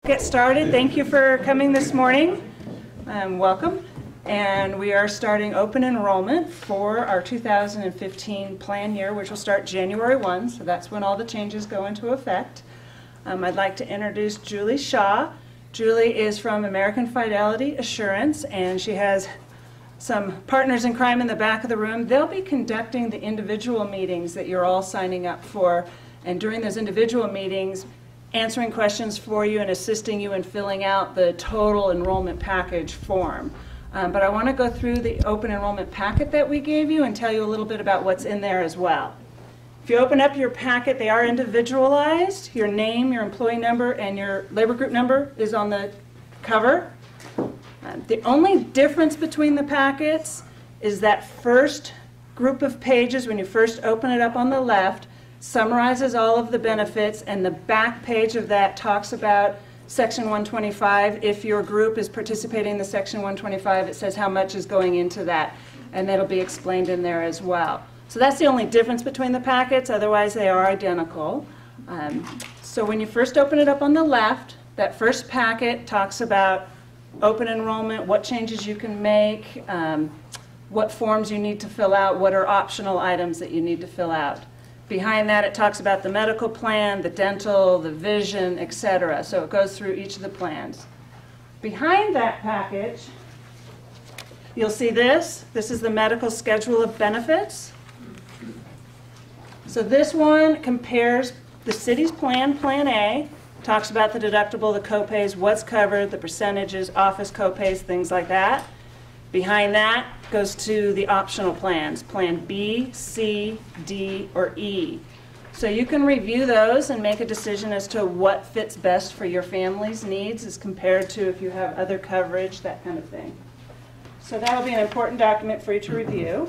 Get started. Thank you for coming this morning. Welcome. And we are starting open enrollment for our 2015 plan year, which will start January 1, so that's when all the changes go into effect. I'd like to introduce Julie Shaw. Julie is from American Fidelity Assurance, and she has some partners in crime in the back of the room. They'll be conducting the individual meetings that you're all signing up for, and during those individual meetings, answering questions for you and assisting you in filling out the total enrollment package form. But I want to go through the open enrollment packet that we gave you and tell you a little bit about what's in there as well. If you open up your packet, they are individualized. Your name, your employee number, and your labor group number is on the cover. The only difference between the packets is that first group of pages, when you first open it up on the left, summarizes all of the benefits, and the back page of that talks about Section 125. If your group is participating in the Section 125, it says how much is going into that, and that'll be explained in there as well. So that's the only difference between the packets, otherwise they are identical. So when you first open it up on the left, that first packet talks about open enrollment, what changes you can make, what forms you need to fill out, what are optional items that you need to fill out. Behind that, it talks about the medical plan, the dental, the vision, etc. So it goes through each of the plans. Behind that package, you'll see this. This is the medical schedule of benefits. So this one compares the city's plan, Plan A, talks about the deductible, the copays, what's covered, the percentages, office copays, things like that. Behind that goes to the optional plans, Plan B, C, D, or E. So you can review those and make a decision as to what fits best for your family's needs as compared to if you have other coverage, that kind of thing. So that will be an important document for you to review.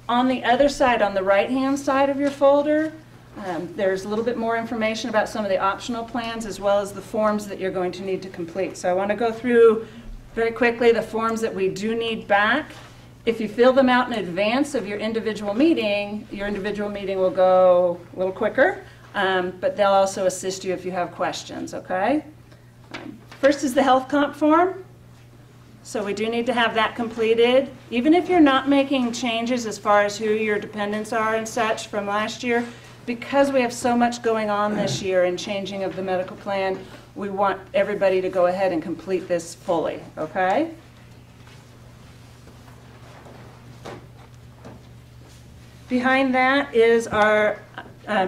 On the other side, on the right-hand side of your folder, there's a little bit more information about some of the optional plans as well as the forms that you're going to need to complete. So I want to go through very quickly the forms that we do need back. If you fill them out in advance of your individual meeting will go a little quicker, but they'll also assist you if you have questions, okay? First is the health comp form. So we do need to have that completed. Even if you're not making changes as far as who your dependents are and such from last year, because we have so much going on this year in changing of the medical plan, we want everybody to go ahead and complete this fully, okay? Behind that is our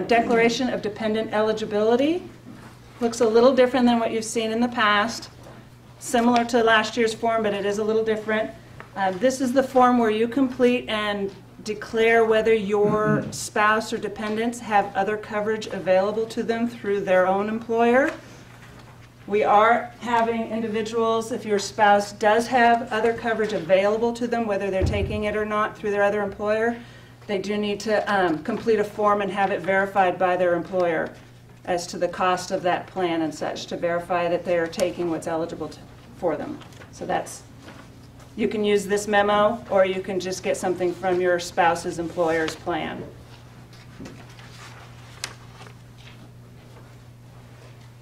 declaration of dependent eligibility. Looks a little different than what you've seen in the past. Similar to last year's form, but it is a little different. This is the form where you complete and declare whether your spouse or dependents have other coverage available to them through their own employer. We are having individuals, if your spouse does have other coverage available to them, whether they're taking it or not through their other employer, they do need to complete a form and have it verified by their employer as to the cost of that plan and such to verify that they are taking what's eligible for them. So that's, you can use this memo or you can just get something from your spouse's employer's plan.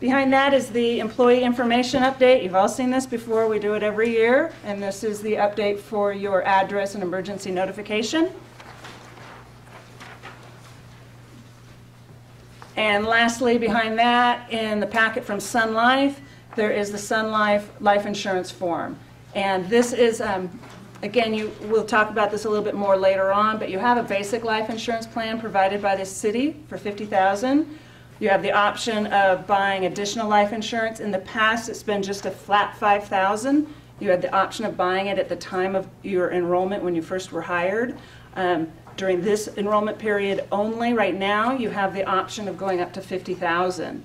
Behind that is the employee information update. You've all seen this before. We do it every year, and this is the update for your address and emergency notification. And lastly, behind that, in the packet from Sun Life, there is the Sun Life life insurance form. And this is, again, we'll talk about this a little bit more later on, but you have a basic life insurance plan provided by the city for $50,000. You have the option of buying additional life insurance. In the past, it's been just a flat $5,000. You had the option of buying it at the time of your enrollment when you first were hired. During this enrollment period only, right now, you have the option of going up to $50,000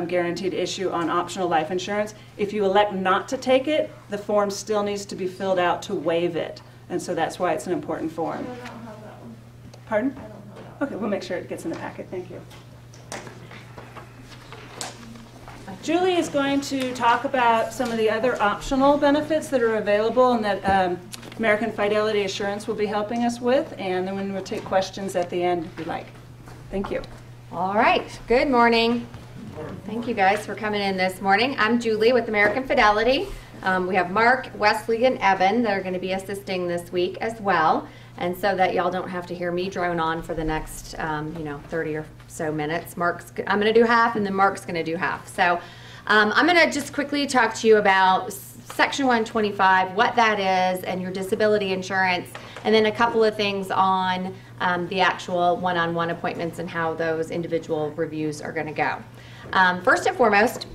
guaranteed issue on optional life insurance. If you elect not to take it, the form still needs to be filled out to waive it. And so that's why it's an important form. I don't have that one. Pardon? I don't have that one. Okay, we'll make sure it gets in the packet. Thank you. Julie is going to talk about some of the other optional benefits that are available and that American Fidelity Assurance will be helping us with, and then we'll take questions at the end if you like. Thank you. All right, good morning. Thank you guys for coming in this morning. I'm Julie with American Fidelity. We have Mark, Wesley, and Evan that are going to be assisting this week as well. And so that y'all don't have to hear me drone on for the next 30 or so minutes. I'm going to do half, and then Mark's going to do half. So I'm going to just quickly talk to you about Section 125, what that is, and your disability insurance, and then a couple of things on the actual one-on-one appointments and how those individual reviews are going to go. First and foremost,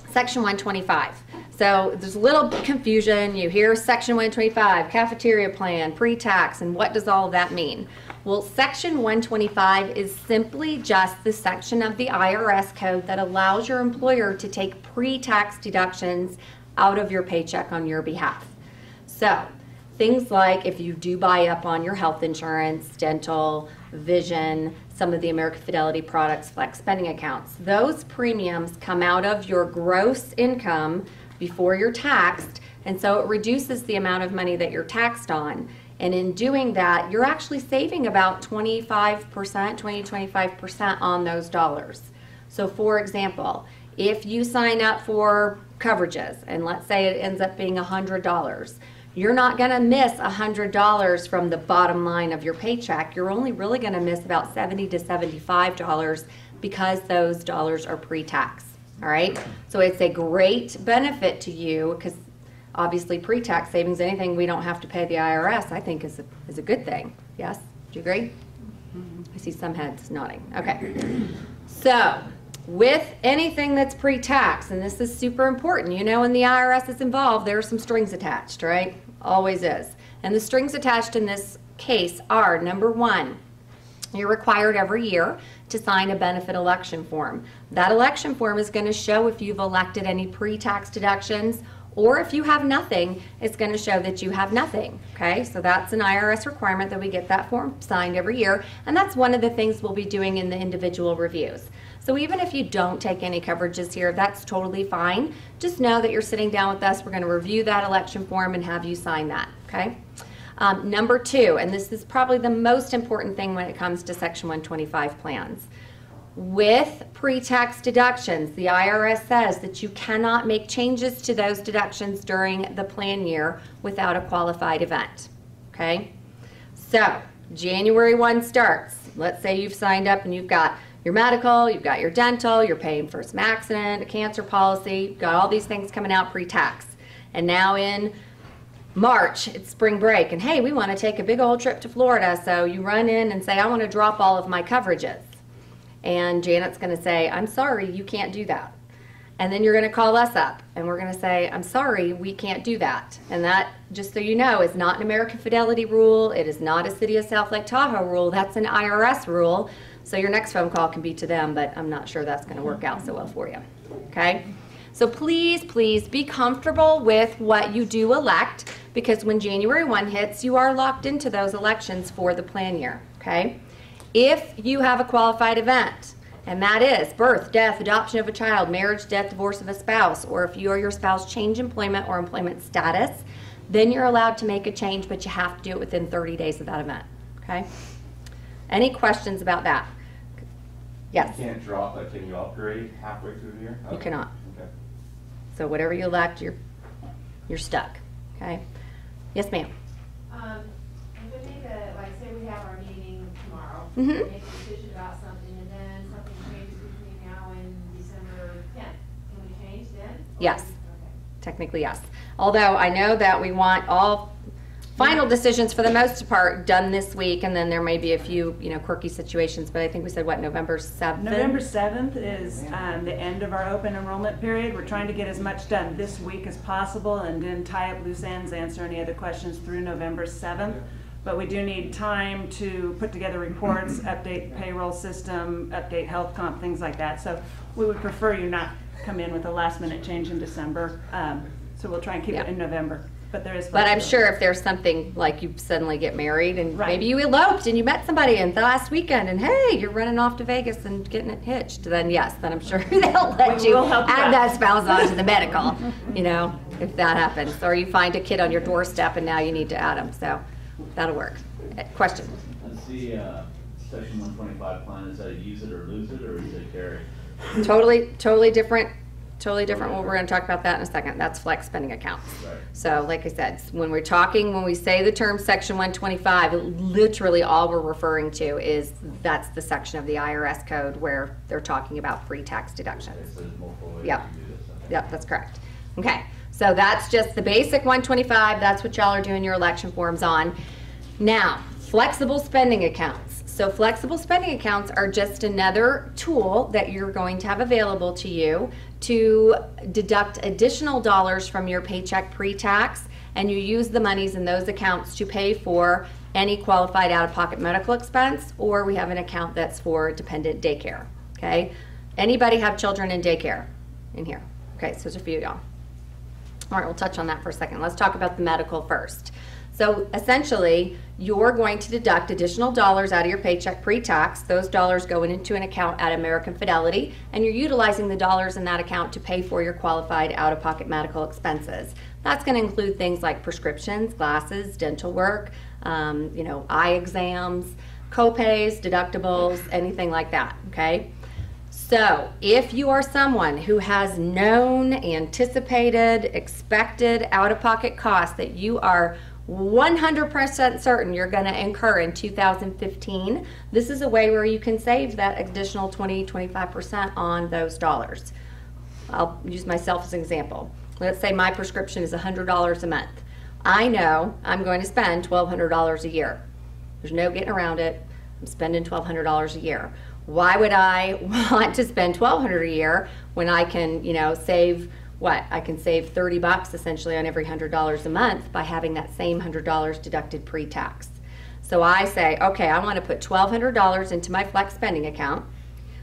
Section 125. So there's a little confusion. You hear Section 125, cafeteria plan, pre-tax, and what does all of that mean? Well, Section 125 is simply just the section of the IRS code that allows your employer to take pre-tax deductions out of your paycheck on your behalf. So things like if you do buy up on your health insurance, dental, vision, some of the American Fidelity products, flex spending accounts, those premiums come out of your gross income before you're taxed, and so it reduces the amount of money that you're taxed on. And in doing that, you're actually saving about 25% on those dollars. So for example, if you sign up for coverages, and let's say it ends up being $100, you're not going to miss $100 from the bottom line of your paycheck. You're only really going to miss about $70 to $75 because those dollars are pre-tax. All right, so it's a great benefit to you because obviously pre-tax savings, anything we don't have to pay the IRS, I think is a good thing. Yes, do you agree? I see some heads nodding. Okay, so with anything that's pre-tax, and this is super important, you know, when the IRS is involved, there are some strings attached, right? Always is. And the strings attached in this case are, number one, you're required every year to sign a benefit election form. That election form is going to show if you've elected any pre-tax deductions, or if you have nothing, it's going to show that you have nothing. Okay, so that's an IRS requirement that we get that form signed every year, and that's one of the things we'll be doing in the individual reviews. So even if you don't take any coverages here, that's totally fine. Just know that you're sitting down with us. We're going to review that election form and have you sign that. Okay. Number two, and this is probably the most important thing when it comes to Section 125 plans. With pre-tax deductions, the IRS says that you cannot make changes to those deductions during the plan year without a qualified event. Okay? So, January 1 starts. Let's say you've signed up and you've got your medical, you've got your dental, you're paying for some accident, a cancer policy, you've got all these things coming out pre-tax. And now in March, it's spring break, and hey, we want to take a big old trip to Florida, so you run in and say, I want to drop all of my coverages. And Janet's going to say, I'm sorry, you can't do that. And then you're going to call us up, and we're going to say, I'm sorry, we can't do that. And that, just so you know, is not an American Fidelity rule. It is not a City of South Lake Tahoe rule. That's an IRS rule. So your next phone call can be to them, but I'm not sure that's going to work out so well for you. Okay? So please, please be comfortable with what you do elect, because when January 1 hits, you are locked into those elections for the plan year, okay? If you have a qualified event, and that is birth, death, adoption of a child, marriage, death, divorce of a spouse, or if you or your spouse change employment or employment status, then you're allowed to make a change, but you have to do it within 30 days of that event, okay? Any questions about that? Yes? You can't drop, like, can you upgrade halfway through the year? You cannot. Okay. So whatever you elect, you're stuck, okay? Yes, ma'am. If we make like say we have our meeting tomorrow, Mhm. make a decision about something, and then something changes between now and December 10th, can we change then? Yes. Okay. Technically, yes. Although I know that we want all final decisions for the most part done this week, and then there may be a few, quirky situations, but I think we said, what, November 7th? November 7th is the end of our open enrollment period. We're trying to get as much done this week as possible and then tie up loose ends, answer any other questions through November 7th. But we do need time to put together reports, update payroll system, update health comp, things like that. So we would prefer you not come in with a last minute change in December. So we'll try and keep it in November. But there is But I'm sure if there's something like you suddenly get married and Right. maybe you eloped and you met somebody in the last weekend and hey, you're running off to Vegas and getting it hitched, then yes, then I'm sure they'll let We you will help you add out. that spouse onto the medical, if that happens. Or you find a kid on your doorstep and now you need to add them, so that'll work. Question? Is the Section 125 plan, is that a use it or lose it, or is it a carry? Totally different what we're going to talk about that in a second. That's flex spending accounts. Right. So like I said, when we say the term section 125, literally all we're referring to is that's the section of the IRS code where they're talking about pre-tax deductions. Okay, so there's multiple ways Yep. to do this. Okay. Yep, that's correct. Okay, so that's just the basic 125. That's what y'all are doing your election forms on. Now, flexible spending accounts. So flexible spending accounts are just another tool that you're going to have available to you to deduct additional dollars from your paycheck pre-tax, and you use the monies in those accounts to pay for any qualified out-of-pocket medical expense, or we have an account that's for dependent daycare, okay? Anybody have children in daycare in here? Okay, so there's a few of y'all. All right, we'll touch on that for a second. Let's talk about the medical first. So essentially, you're going to deduct additional dollars out of your paycheck pre-tax. Those dollars go into an account at American Fidelity, and you're utilizing the dollars in that account to pay for your qualified out-of-pocket medical expenses. That's going to include things like prescriptions, glasses, dental work, eye exams, co-pays, deductibles, anything like that, okay? So if you are someone who has known, anticipated, expected out-of-pocket costs that you are 100% certain you're going to incur in 2015, this is a way where you can save that additional 20-25% on those dollars. I'll use myself as an example. Let's say my prescription is $100 a month. I know I'm going to spend $1,200 a year. There's no getting around it. I'm spending $1,200 a year. Why would I want to spend $1,200 a year when I can, save what? I can save $30 essentially on every $100 a month by having that same $100 deducted pre-tax. So I say, okay, I want to put $1,200 into my flex spending account.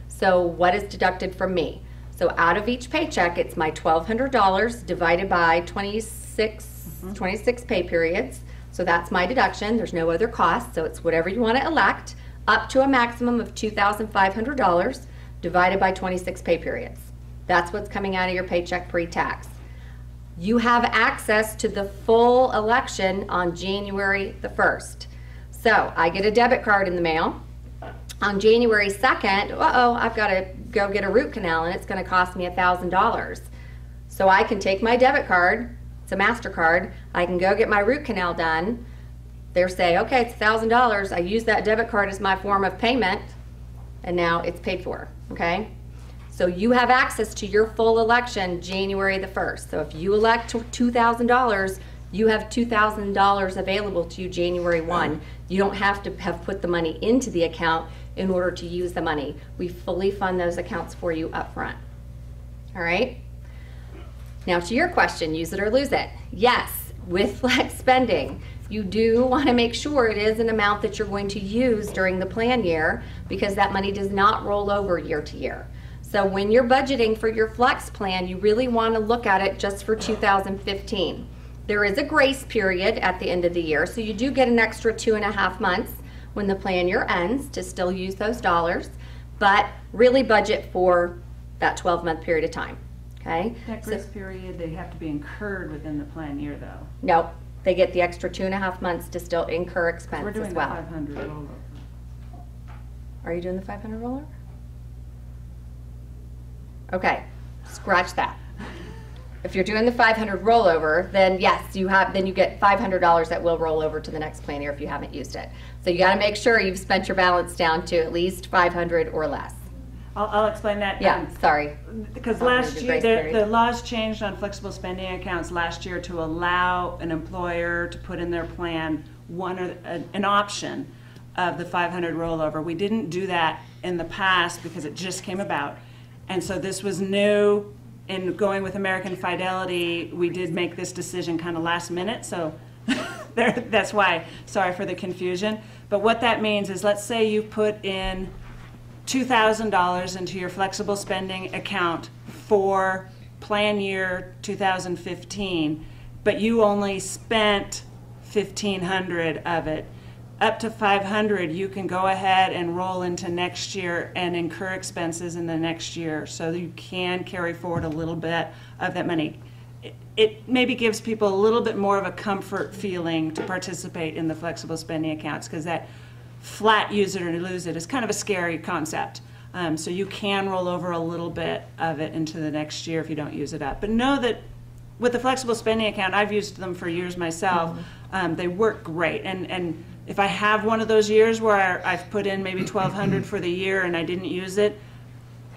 So what is deducted from me? So out of each paycheck, it's my $1,200 divided by 26 pay periods. So that's my deduction. There's no other cost. So it's whatever you want to elect, up to a maximum of $2,500 divided by 26 pay periods. That's what's coming out of your paycheck pre-tax. You have access to the full election on January the 1st. So I get a debit card in the mail. On January 2nd, I've got to go get a root canal and it's going to cost me $1,000. So I can take my debit card, it's a MasterCard, I can go get my root canal done. They'll say, okay, it's $1,000. I use that debit card as my form of payment, and now it's paid for, okay? So you have access to your full election January the 1st. So if you elect $2,000, you have $2,000 available to you January 1. You don't have to have put the money into the account in order to use the money. We fully fund those accounts for you up front. All right? Now to your question, use it or lose it. Yes, with flex spending, you do want to make sure it is an amount that you're going to use during the plan year, because that money does not roll over year to year. So when you're budgeting for your flex plan, you really want to look at it just for 2015. There is a grace period at the end of the year, so you do get an extra 2.5 months when the plan year ends to still use those dollars, but really budget for that 12-month period of time, okay? That grace period, they have to be incurred within the plan year, though. Nope, they get the extra 2.5 months to still incur expense We're doing as well. the 500 rollover. Are you doing the 500 roller? Okay, scratch that. If you're doing the 500 rollover, then yes, you get $500 that will roll over to the next plan year if you haven't used it. So you got to make sure you've spent your balance down to at least 500 or less. I'll explain that. Yeah, sorry. Because last year, the laws changed on flexible spending accounts last year to allow an employer to put in their plan an option of the 500 rollover. We didn't do that in the past because it just came about. And so this was new. In going with American Fidelity, we did make this decision kind of last minute, so that's why, sorry for the confusion. But what that means is, let's say you put in $2,000 into your flexible spending account for plan year 2015, but you only spent $1,500 of it. Up to $500, you can go ahead and roll into next year and incur expenses in the next year, so you can carry forward a little bit of that money. It maybe gives people a little bit more of a comfort feeling to participate in the flexible spending accounts, because that flat use it or lose it is kind of a scary concept. So you can roll over a little bit of it into the next year if you don't use it up. But know that with the flexible spending account, I've used them for years myself. They work great. And if I have one of those years where I've put in maybe $1,200 for the year and I didn't use it,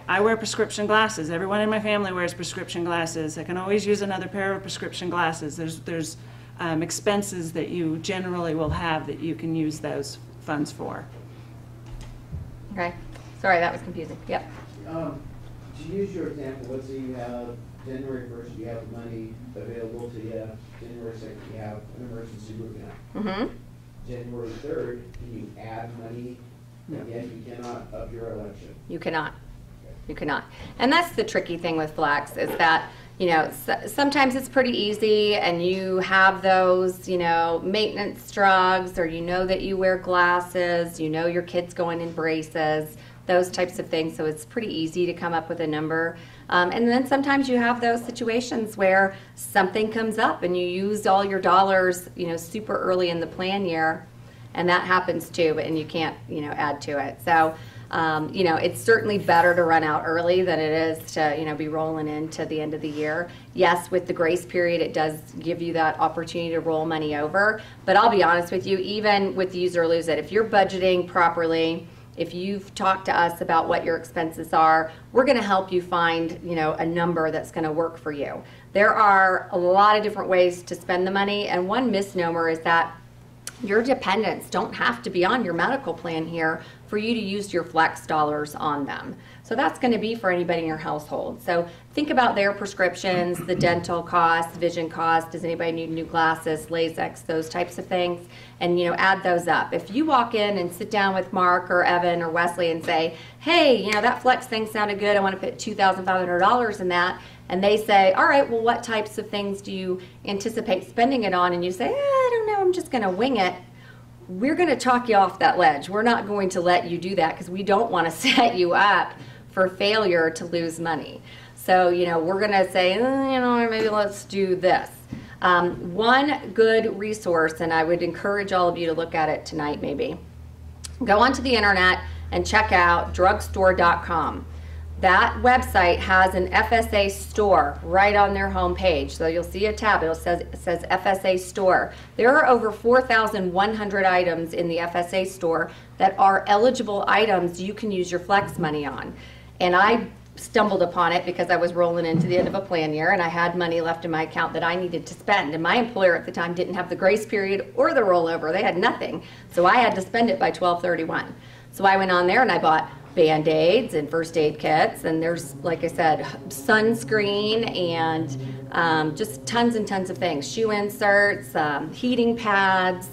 I wear prescription glasses. Everyone in my family wears prescription glasses. I can always use another pair of prescription glasses. There's expenses that you generally will have that you can use those funds for. Okay, sorry, that was confusing. Yep. To use your example, let's say you have January 1st, you have money available to you. January 2nd, you have an emergency root canal. January 3rd, can you add money? Again, you cannot up your election. You cannot. You cannot. And that's the tricky thing with Flex is that, you know, sometimes it's pretty easy and you have those, you know, maintenance drugs, or you know that you wear glasses, you know your kid's going in braces, those types of things. So it's pretty easy to come up with a number. And then sometimes you have those situations where something comes up and you use all your dollars, you know, super early in the plan year, and that happens too, and you can't, you know, add to it. So, you know, it's certainly better to run out early than it is to, you know, be rolling into the end of the year. Yes, with the grace period, it does give you that opportunity to roll money over. But I'll be honest with you, even with use or lose it, if you're budgeting properly, if you've talked to us about what your expenses are, we're going to help you find, you know, a number that's going to work for you. There are a lot of different ways to spend the money, and one misnomer is that your dependents don't have to be on your medical plan here for you to use your flex dollars on them. So that's going to be for anybody in your household. So think about their prescriptions, the dental costs, vision costs, does anybody need new glasses, LASIK, those types of things, and, you know, add those up. If you walk in and sit down with Mark or Evan or Wesley and say, hey, you know, that flex thing sounded good, I want to put $2,500 in that, and they say, all right, well, what types of things do you anticipate spending it on? And you say, I don't know, I'm just going to wing it. We're going to talk you off that ledge. We're not going to let you do that because we don't want to set you up for failure to lose money. So, you know, we're going to say, you know, maybe let's do this. One good resource, and I would encourage all of you to look at it tonight maybe, go onto the internet and check out drugstore.com. That website has an FSA store right on their homepage. So you'll see a tab, it says FSA store. There are over 4,100 items in the FSA store that are eligible items you can use your flex money on. And I stumbled upon it because I was rolling into the end of a plan year and I had money left in my account that I needed to spend. And my employer at the time didn't have the grace period or the rollover. They had nothing. So I had to spend it by 12/31. So I went on there and I bought Band-Aids and first aid kits, and there's, like I said, sunscreen and just tons and tons of things. Shoe inserts, heating pads,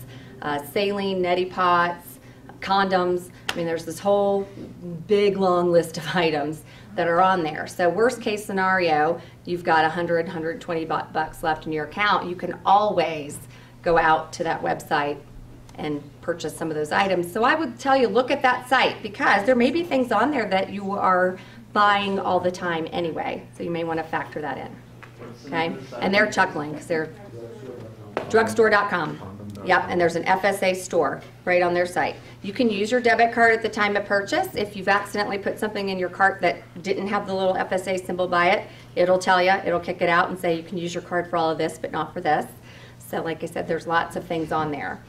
saline neti pots, condoms. I mean, there's this whole big long list of items that are on there. So worst case scenario, you've got 100, 120 bucks left in your account. You can always go out to that website and purchase some of those items. So I would tell you, look at that site because there may be things on there that you are buying all the time anyway. So you may want to factor that in. Okay? And they're chuckling because they're drugstore.com. Yep, and there's an FSA store right on their site. You can use your debit card at the time of purchase. If you've accidentally put something in your cart that didn't have the little FSA symbol by it, it'll tell you, it'll kick it out and say you can use your card for all of this, but not for this. So like I said, there's lots of things on there.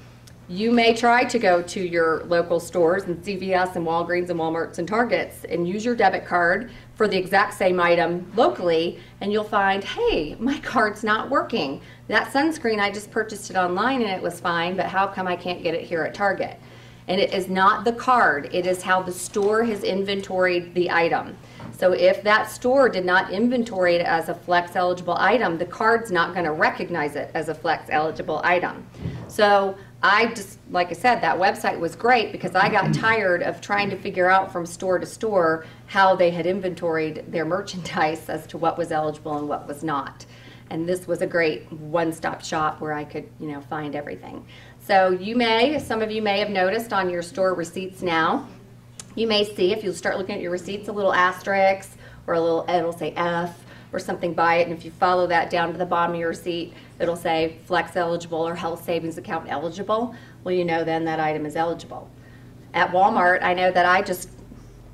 You may try to go to your local stores and CVS and Walgreens and Walmarts and Targets and use your debit card for the exact same item locally, and you'll find, hey, my card's not working. That sunscreen, I just purchased it online and it was fine, but how come I can't get it here at Target? And it is not the card, it is how the store has inventoried the item. So if that store did not inventory it as a flex eligible item, the card's not going to recognize it as a flex eligible item. So I just, like I said, that website was great because I got tired of trying to figure out from store to store how they had inventoried their merchandise as to what was eligible and what was not. And this was a great one-stop shop where I could, you know, find everything. So you may, some of you may have noticed on your store receipts now, you may see, if you start looking at your receipts, a little asterisk or a little, it'll say F or something by it, and if you follow that down to the bottom of your receipt, it'll say flex eligible or health savings account eligible. Well, you know then that item is eligible. At Walmart, I know that I just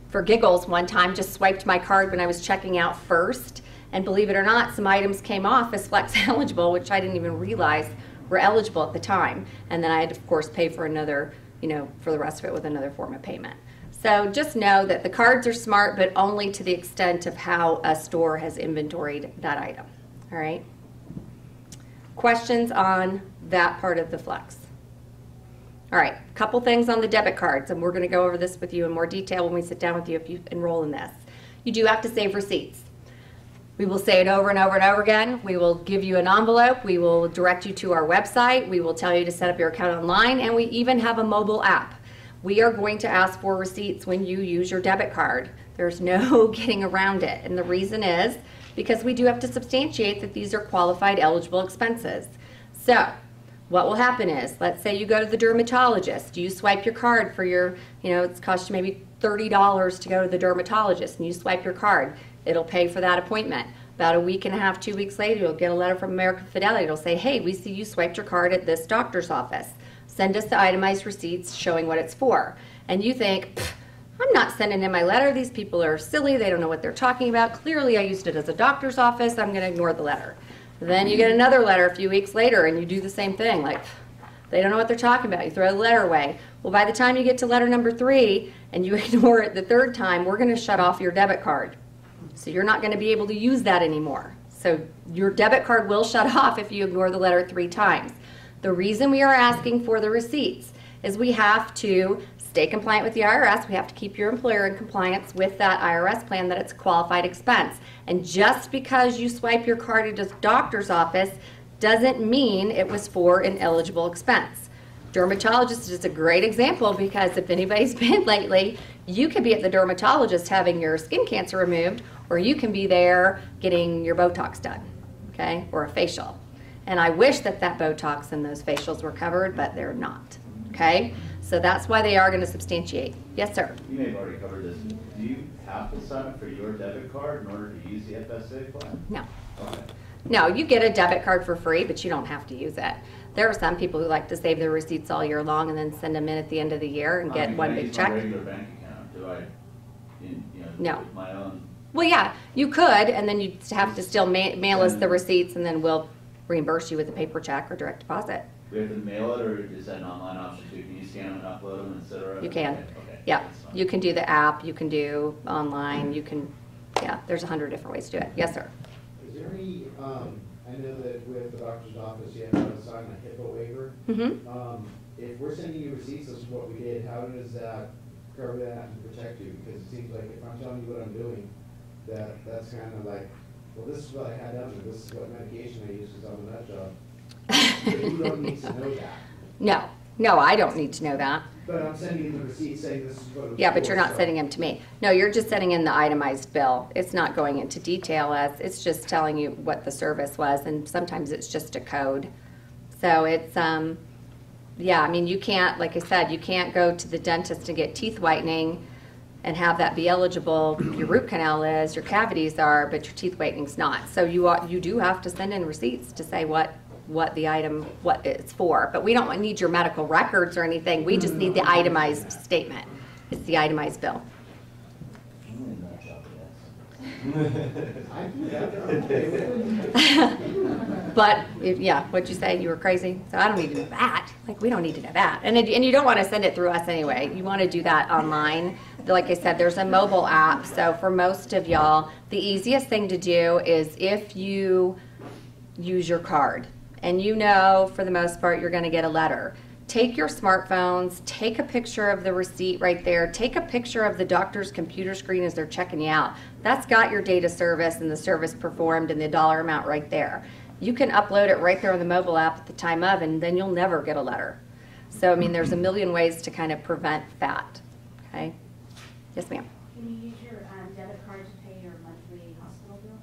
for giggles one time, just swiped my card when I was checking out first, and believe it or not, some items came off as flex eligible, which I didn't even realize were eligible at the time. And then I had to, of course, pay for another, for the rest of it with another form of payment. So just know that the cards are smart, but only to the extent of how a store has inventoried that item. All right? Questions on that part of the flex? All right, a couple things on the debit cards, and we're going to go over this with you in more detail when we sit down with you if you enroll in this. You do have to save receipts. We will say it over and over and over again. We will give you an envelope. We will direct you to our website. We will tell you to set up your account online, and we even have a mobile app. We are going to ask for receipts when you use your debit card. There's no getting around it, and the reason is because we do have to substantiate that these are qualified eligible expenses. So what will happen is, let's say you go to the dermatologist, you swipe your card for your, it's cost you maybe $30 to go to the dermatologist, and you swipe your card. It'll pay for that appointment. About a week and a half, 2 weeks later, you'll get a letter from American Fidelity. It'll say, hey, we see you swiped your card at this doctor's office. Send us the itemized receipts showing what it's for. And you think, I'm not sending in my letter. These people are silly. They don't know what they're talking about. Clearly, I used it as a doctor's office. I'm going to ignore the letter. Then you get another letter a few weeks later, and you do the same thing. Like, they don't know what they're talking about. You throw the letter away. Well, by the time you get to letter number 3 and you ignore it the 3rd time, we're going to shut off your debit card. So you're not going to be able to use that anymore. So your debit card will shut off if you ignore the letter 3 times. The reason we are asking for the receipts is we have to stay compliant with the IRS. We have to keep your employer in compliance with that IRS plan that it's a qualified expense. And just because you swipe your card at a doctor's office doesn't mean it was for an eligible expense. Dermatologist is a great example because if anybody's been lately, you could be at the dermatologist having your skin cancer removed, or you can be there getting your Botox done, okay, or a facial. And I wish that Botox and those facials were covered, but they're not, okay? So that's why they are going to substantiate. Yes, sir? You may have already covered this. Do you have to sign up for your debit card in order to use the FSA plan? No. Okay. No, you get a debit card for free, but you don't have to use it. There are some people who like to save their receipts all year long and then send them in at the end of the year and get one big check. Can I use my regular bank account? Do I, No. with my own? Well, yeah, you could, and then you'd have to still mail us the receipts, and then we'll reimburse you with a paper check or direct deposit. We have to mail it, or is that an online option too? Can you scan them and upload them, et cetera? You can. Okay. Yeah, That's fine. you can do the app, you can do online, you can, yeah, there's 100 different ways to do it. Yes, sir? Is there any, I know that with the doctor's office, you have to sign a HIPAA waiver. Mm-hmm. If we're sending you receipts, this is what we did, how does that cover that and protect you? Because it seems like if I'm telling you what I'm doing, that's kind of like, well, this is what I had done, and this is what medication I used because I'm a nut job. But you don't need to know that. No, I don't need to know that. But I'm sending you the receipt saying this is what it was Yeah, but for, you're not so- sending them to me. No, you're just sending in the itemized bill. It's not going into detail as, it's just telling you what the service was, and sometimes it's just a code. So it's, yeah, I mean, you can't, like I said, you can't go to the dentist to get teeth whitening and have that be eligible. Your root canal is, your cavities are, but your teeth whitening's not. So you do have to send in receipts to say what the item, what it's for. But we don't need your medical records or anything. We just need the itemized statement. It's the itemized bill. I do that, I'm okay with it. But, yeah, what'd you say? You were crazy? So I don't need to know that. Like, we don't need to know that. And you don't want to send it through us anyway. You want to do that online. Like I said, there's a mobile app. So for most of y'all, the easiest thing to do is if you use your card, and you know, for the most part, you're going to get a letter. Take your smartphones, take a picture of the receipt right there, take a picture of the doctor's computer screen as they're checking you out. That's got your data service and the service performed and the dollar amount right there. You can upload it right there on the mobile app at the time of, and then you'll never get a letter. So, I mean, there's a million ways to kind of prevent that, okay? Yes, ma'am. Can you use your debit card to pay your monthly hospital bill?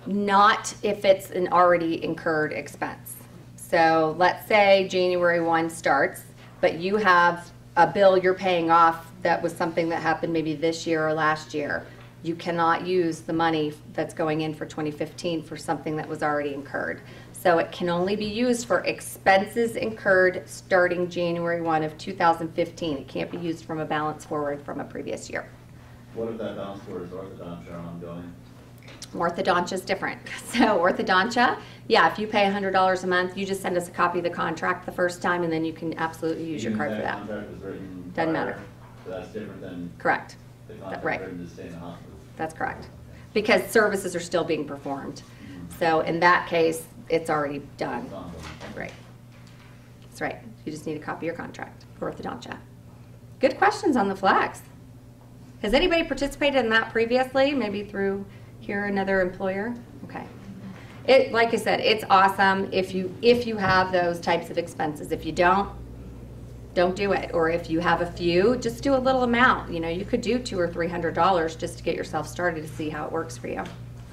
Not if it's an already incurred expense. So let's say January 1 starts, but you have a bill you're paying off that was something that happened maybe this year or last year. You cannot use the money that's going in for 2015 for something that was already incurred. So it can only be used for expenses incurred starting January 1 of 2015. It can't be used from a balance forward from a previous year. What if that balance for is orthodontia ongoing? Orthodontia is different. So orthodontia, yeah, if you pay $100 a month, you just send us a copy of the contract the first time, and then you can absolutely use your Even card if for that. contract was written Doesn't prior, matter. So that's different than Correct. the contract right. written to stay in the hospital. That's correct. Because services are still being performed. So in that case, it's already done. It's ongoing. Right. That's right. You just need a copy of your contract for orthodontia. Good questions on the flex. Has anybody participated in that previously? Maybe through here another employer? Okay. It, like I said, it's awesome if you have those types of expenses. If you don't do it. Or if you have a few, just do a little amount. You know, you could do $200 or $300 just to get yourself started to see how it works for you.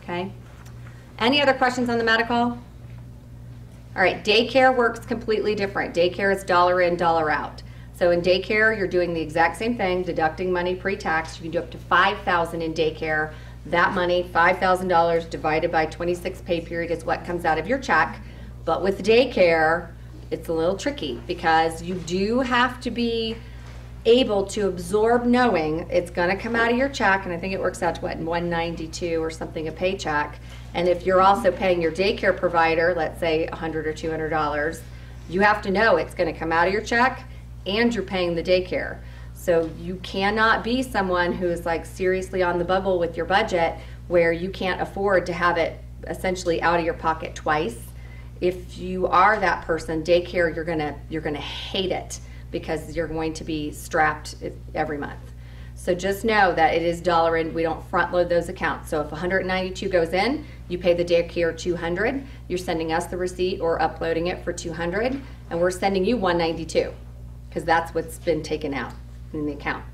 Okay. Any other questions on the medical? All right, daycare works completely different. Daycare is dollar in, dollar out. So in daycare, you're doing the exact same thing, deducting money pre-tax. You can do up to $5,000 in daycare. That money, $5,000 divided by 26 pay period is what comes out of your check. But with daycare, it's a little tricky because you do have to be able to absorb knowing it's going to come out of your check, and I think it works out to what, $192 or something a paycheck. And if you're also paying your daycare provider, let's say $100 or $200, you have to know it's going to come out of your check and you're paying the daycare. So you cannot be someone who is like seriously on the bubble with your budget where you can't afford to have it essentially out of your pocket twice. If you are that person, daycare, you're gonna hate it because you're going to be strapped every month. So just know that it is dollar in. We don't front load those accounts. So if 192 goes in, you pay the daycare 200. You're sending us the receipt or uploading it for 200, and we're sending you 192 because that's what's been taken out in the account.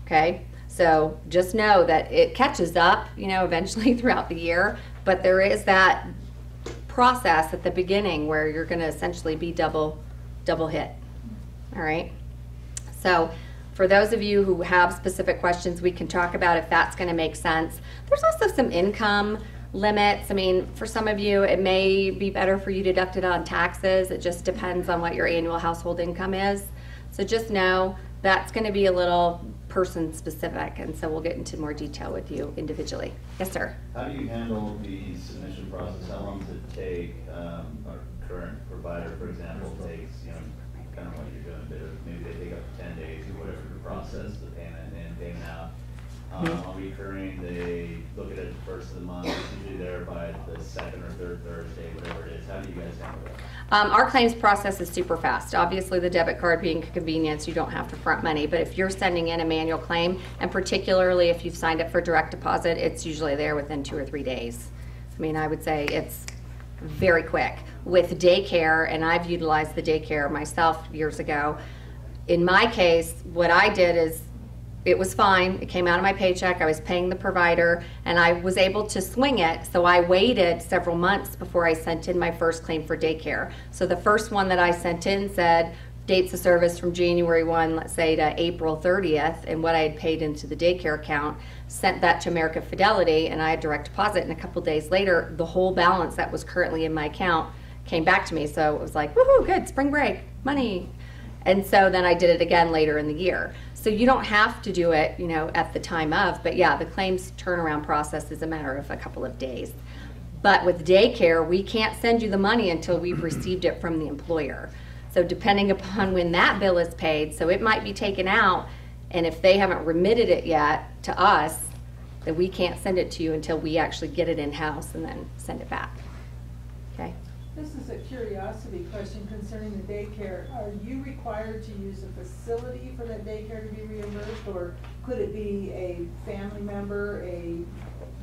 Okay. So just know that it catches up, you know, eventually throughout the year, but there is that process at the beginning where you're going to essentially be double hit. All right. So for those of you who have specific questions, we can talk about if that's going to make sense. There's also some income limits. I mean, for some of you, it may be better for you to deduct it on taxes. It just depends on what your annual household income is. So just know that's going to be a little person specific, and so we'll get into more detail with you individually. Yes, sir. How do you handle the submission process? How long does it take? Our current provider, for example, takes, you know, kind of what you're doing, a bit of, maybe they take up to 10 days or whatever to process the payment in, payment out. On recurring, they look at it the first of the month, it's usually there by the second or third Thursday, whatever it is. How do you guys handle that? Our claims process is super fast. Obviously, the debit card being a convenience, you don't have to front money. But if you're sending in a manual claim, and particularly if you've signed up for direct deposit, it's usually there within 2 or 3 days. I mean, I would say it's very quick. With daycare, and I've utilized the daycare myself years ago, in my case, what I did is it was fine. It came out of my paycheck. I was paying the provider, and I was able to swing it. So I waited several months before I sent in my first claim for daycare. So the first one that I sent in said dates of service from January 1, let's say, to April 30th, and what I had paid into the daycare account, sent that to American Fidelity, and I had direct deposit. And a couple days later, the whole balance that was currently in my account came back to me. So it was like, woohoo, good, spring break, money. And so then I did it again later in the year. So you don't have to do it, you know, at the time of, but yeah, the claims turnaround process is a matter of a couple of days. But with daycare, we can't send you the money until we've received it from the employer. So depending upon when that bill is paid, so it might be taken out, and if they haven't remitted it yet to us, then we can't send it to you until we actually get it in-house and then send it back. Okay? This is a curiosity question concerning the daycare. Are you required to use a facility for that daycare to be reimbursed, or could it be a family member, a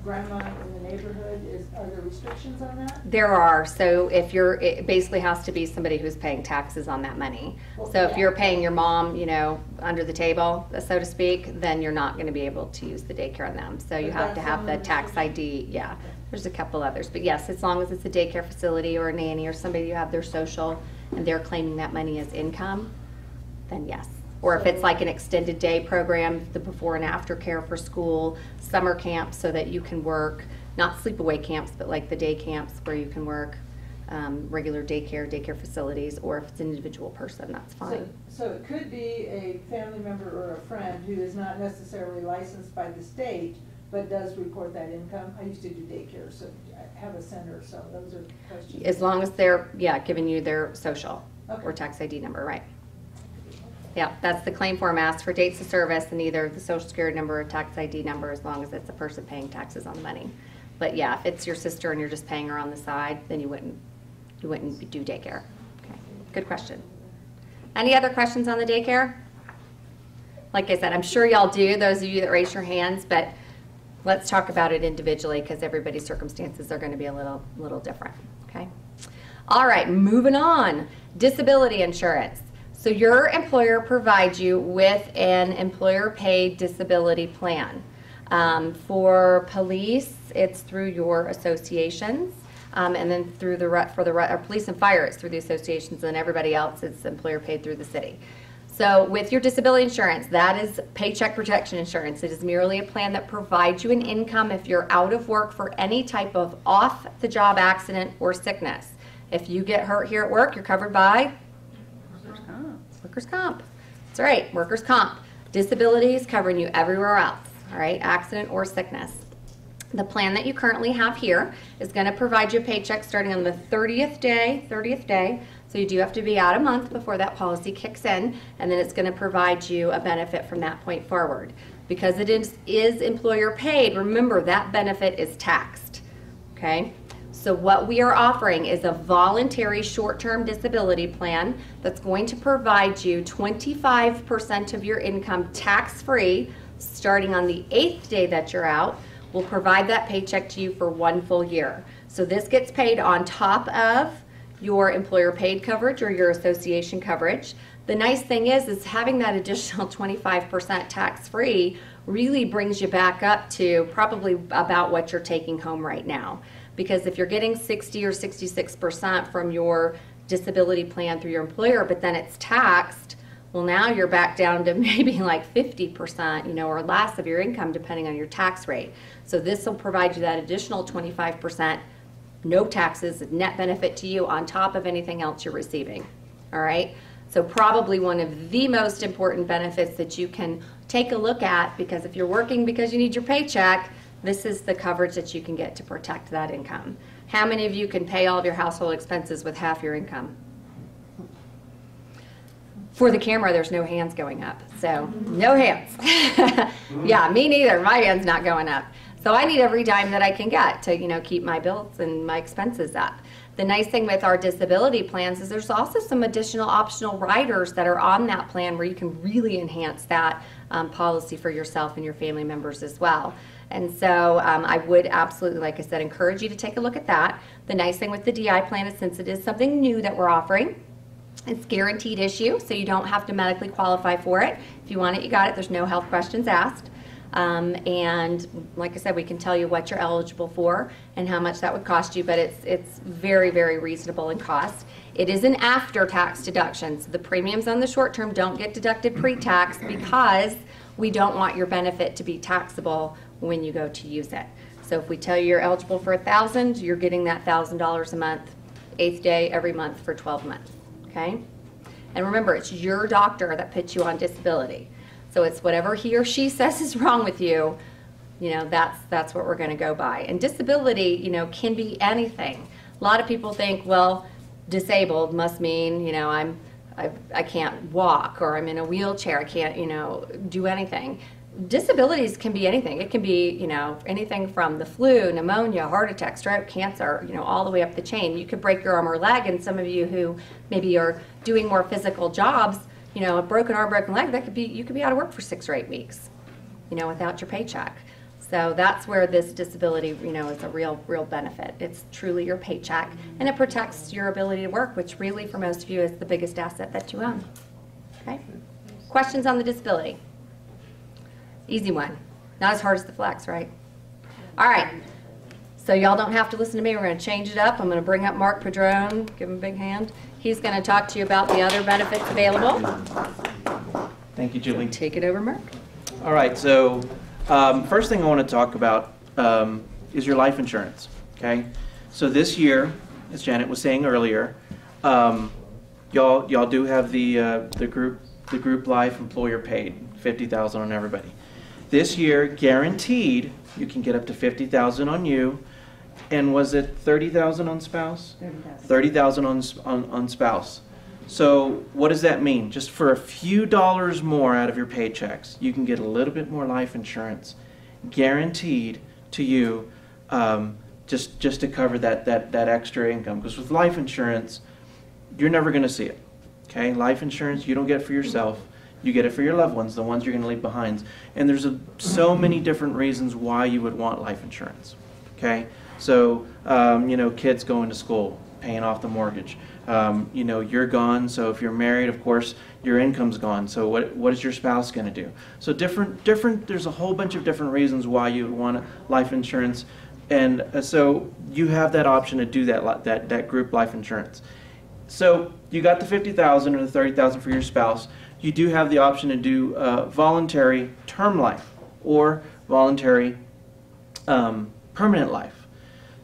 grandma in the neighborhood? Are there restrictions on that? There are. So if it basically has to be somebody who's paying taxes on that money. Well, So if yeah. you're paying your mom, you know, under the table, so to speak, then you're not going to be able to use the daycare on them. So you But have to that's have the the only tax restriction? ID. Yeah. There's a couple others. But yes, as long as it's a daycare facility or a nanny or somebody you have their social and they're claiming that money as income, then yes. Or if it's like an extended day program, the before and after care for school, summer camps so that you can work, not sleepaway camps, but like the day camps where you can work. regular daycare facilities, or if it's an individual person, that's fine. So it could be a family member or a friend who is not necessarily licensed by the state, but does report that income. I used to do daycare, so I have a center, so those are questions. As long as they're, giving you their social Okay. or tax ID number, right? Yeah, that's the claim form, asks for dates of service and either the social security number or tax ID number, as long as it's a person paying taxes on the money. But yeah, if it's your sister and you're just paying her on the side, then you wouldn't do daycare. Okay, good question. Any other questions on the daycare? Like I said, I'm sure y'all do, those of you that raise your hands, but let's talk about it individually because everybody's circumstances are going to be a little different, okay? All right, moving on. Disability insurance. So your employer provides you with an employer-paid disability plan. For police, it's through your associations, and then through police and fire, it's through the associations, and everybody else, it's employer-paid through the city. So with your disability insurance, that is paycheck protection insurance. It is merely a plan that provides you an income if you're out of work for any type of off-the-job accident or sickness. If you get hurt here at work, you're covered by workers' comp. That's right, workers' comp. Disability is covering you everywhere else, all right, accident or sickness. The plan that you currently have here is going to provide you a paycheck starting on the 30th day. So you do have to be out a month before that policy kicks in, and then it's going to provide you a benefit from that point forward. Because it is employer paid, remember that benefit is taxed, okay? So what we are offering is a voluntary short-term disability plan that's going to provide you 25% of your income tax-free starting on the 8th day that you're out. We'll provide that paycheck to you for 1 full year. So this gets paid on top of your employer paid coverage or your association coverage. The nice thing is having that additional 25% tax-free really brings you back up to probably about what you're taking home right now. Because if you're getting 60 or 66% from your disability plan through your employer, but then it's taxed, well, now you're back down to maybe like 50%, or less of your income depending on your tax rate. So this will provide you that additional 25%, no taxes, net benefit to you on top of anything else you're receiving. All right? So probably one of the most important benefits that you can take a look at, because if you're working because you need your paycheck, this is the coverage that you can get to protect that income. How many of you can pay all of your household expenses with half your income? For the camera, there's no hands going up, so no hands. Yeah, me neither. My hand's not going up. So I need every dime that I can get to, keep my bills and my expenses up. The nice thing with our disability plans is there's also some additional optional riders that are on that plan where you can really enhance that policy for yourself and your family members as well. And so I would absolutely, like I said, encourage you to take a look at that. The nice thing with the DI plan is since it is something new that we're offering, it's guaranteed issue, so you don't have to medically qualify for it. If you want it, you got it. There's no health questions asked. And like I said, we can tell you what you're eligible for and how much that would cost you, but it's very, very reasonable in cost. It is an after-tax deduction, so the premiums on the short term don't get deducted pre-tax because we don't want your benefit to be taxable when you go to use it. So if we tell you you're eligible for $1,000, you're getting that $1,000 a month, 8th day every month for 12 months. Okay? And remember, it's your doctor that puts you on disability. So it's whatever he or she says is wrong with you, that's what we're going to go by. And disability, can be anything. A lot of people think, well, disabled must mean, I can't walk, or I'm in a wheelchair, I can't, do anything. Disabilities can be anything. It can be, anything from the flu, pneumonia, heart attack, stroke, cancer, all the way up the chain. You could break your arm or leg, and some of you who maybe are doing more physical jobs, a broken arm, broken leg, you could be out of work for 6 or 8 weeks, without your paycheck. So that's where this disability, is a real benefit. It's truly your paycheck, and it protects your ability to work, which really for most of you is the biggest asset that you own. Okay? Questions on the disability? Easy one. Not as hard as the flex, right? All right. So y'all don't have to listen to me. We're going to change it up. I'm going to bring up Mark Padron. Give him a big hand. He's going to talk to you about the other benefits available. Thank you, Julie. Take it over, Mark. All right. So first thing I want to talk about is your life insurance. Okay. So this year, as Janet was saying earlier, y'all do have the group life employer paid, $50,000 on everybody. This year, guaranteed, you can get up to $50,000 on you, and was it $30,000 on spouse? $30,000 on spouse. So what does that mean? Just for a few dollars more out of your paychecks, you can get a little bit more life insurance, guaranteed to you, just to cover that extra income. Because with life insurance, you're never going to see it. Okay, life insurance you don't get for yourself. You get it for your loved ones, the ones you're going to leave behind. And there's so many different reasons why you would want life insurance. Okay, so kids going to school, paying off the mortgage. You're gone, so if you're married, of course, your income's gone. So what is your spouse going to do? So there's a whole bunch of different reasons why you would want life insurance, and so you have that option to do that group life insurance. So you got the $50,000 or the $30,000 for your spouse. You do have the option to do voluntary term life or voluntary permanent life.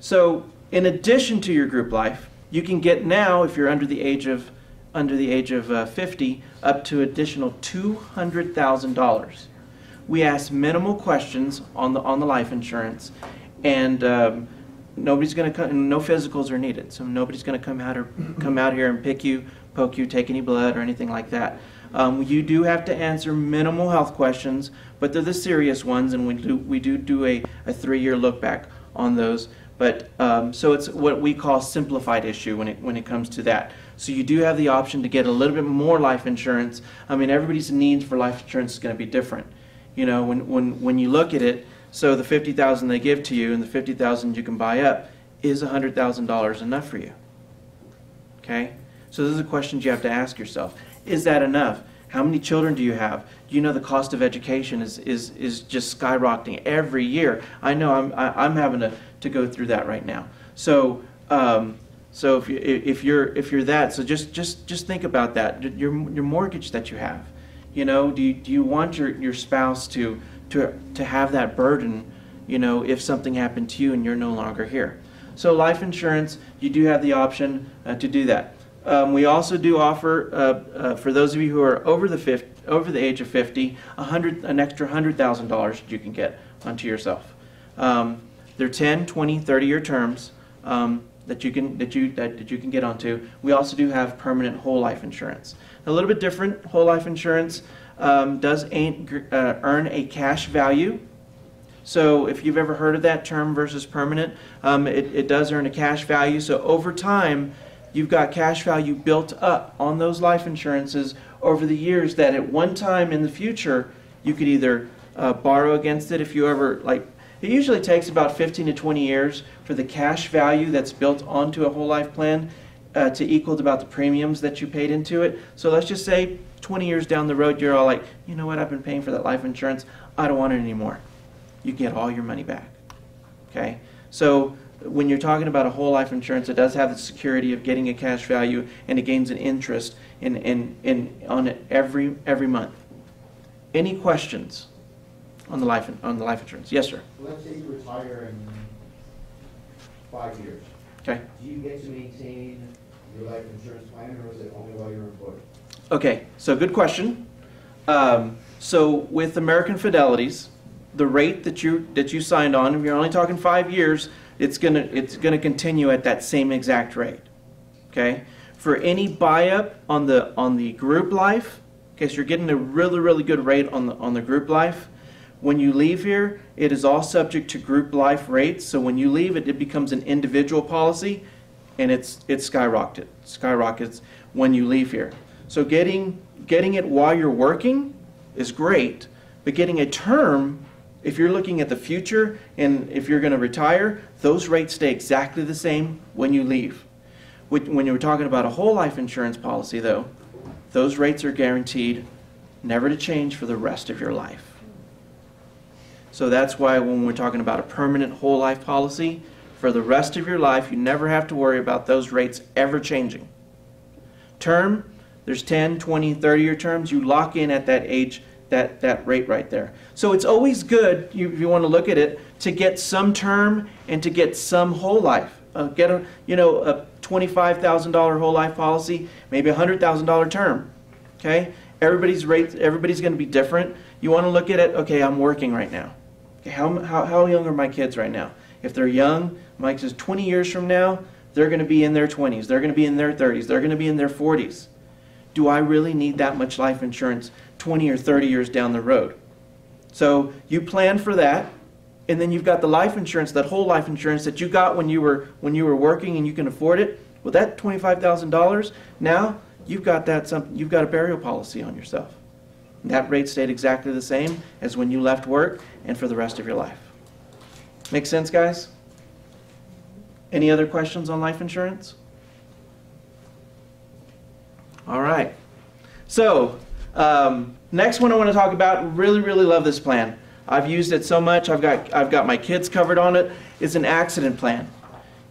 So in addition to your group life, you can get now, if you're under the age of 50, up to additional $200,000. We ask minimal questions on the life insurance, and nobody's going to come. No physicals are needed, so nobody's going to come out here and pick you, poke you, take any blood or anything like that. You do have to answer minimal health questions, but they're the serious ones, and we do a 3-year look back on those. But so it's what we call simplified issue when it comes to that. So you do have the option to get a little bit more life insurance. I mean, everybody's needs for life insurance is going to be different. When you look at it, so the $50,000 they give to you and the $50,000 you can buy up, is $100,000 enough for you? Okay, so those are the questions you have to ask yourself. Is that enough? How many children do you have? The cost of education is just skyrocketing every year. I know I'm having to go through that right now. So if you're that, so just think about that. Your mortgage that you have. Do you want your spouse to have that burden? If something happened to you and you're no longer here. So life insurance, you do have the option to do that. We also do offer, for those of you who are over the age of 50, an extra $100,000 you can get onto yourself. They're 10, 20, 30-year terms that you can get onto. We also do have permanent whole life insurance. A little bit different. Whole life insurance does earn a cash value. So if you've ever heard of that term versus permanent, it does earn a cash value. So over time, you've got cash value built up on those life insurances over the years that at one time in the future, you could either borrow against it if you ever, it usually takes about 15 to 20 years for the cash value that's built onto a whole life plan to equal to about the premiums that you paid into it. So let's just say 20 years down the road, you're all like, you know what, I've been paying for that life insurance. I don't want it anymore. You get all your money back. Okay? So when you're talking about a whole life insurance, it does have the security of getting a cash value, and it gains an interest on it every month. Any questions on the life insurance? Yes, sir. Let's say you retire in 5 years. Okay. Do you get to maintain your life insurance plan, or is it only while you're employed? Okay, so good question. So with American Fidelity's, the rate that you signed on, if you're only talking 5 years, it's gonna continue at that same exact rate. Okay. For any buy-up on the group life, okay, so you're getting a really good rate on the group life. When you leave here, it is all subject to group life rates. So when you leave, it becomes an individual policy, and it skyrockets when you leave here. So getting it while you're working is great, but getting a term, if you're looking at the future and if you're going to retire, those rates stay exactly the same when you leave. When you're talking about a whole life insurance policy, though, those rates are guaranteed never to change for the rest of your life. So that's why when we're talking about a permanent whole life policy, for the rest of your life, you never have to worry about those rates ever changing. Term, there's 10, 20, 30-year terms. You lock in at that age, that rate right there. So it's always good, if you want to look at it, to get some term and to get some whole life. Get $25,000 whole life policy, maybe a $100,000 term. Okay? Everybody's going to be different. You want to look at it, okay, I'm working right now. Okay, how young are my kids right now? If they're young, Mike says 20 years from now, they're going to be in their 20s, they're going to be in their 30s, they're going to be in their 40s. Do I really need that much life insurance 20 or 30 years down the road? So you plan for that, and then you've got the life insurance, that whole life insurance that you got when you were working and you can afford it. With that $25,000, now you've got you've got a burial policy on yourself. And that rate stayed exactly the same as when you left work and for the rest of your life. Make sense, guys? Any other questions on life insurance? All right. So, next one I want to talk about, really love this plan. I've used it so much, I've got my kids covered on it. It's an accident plan.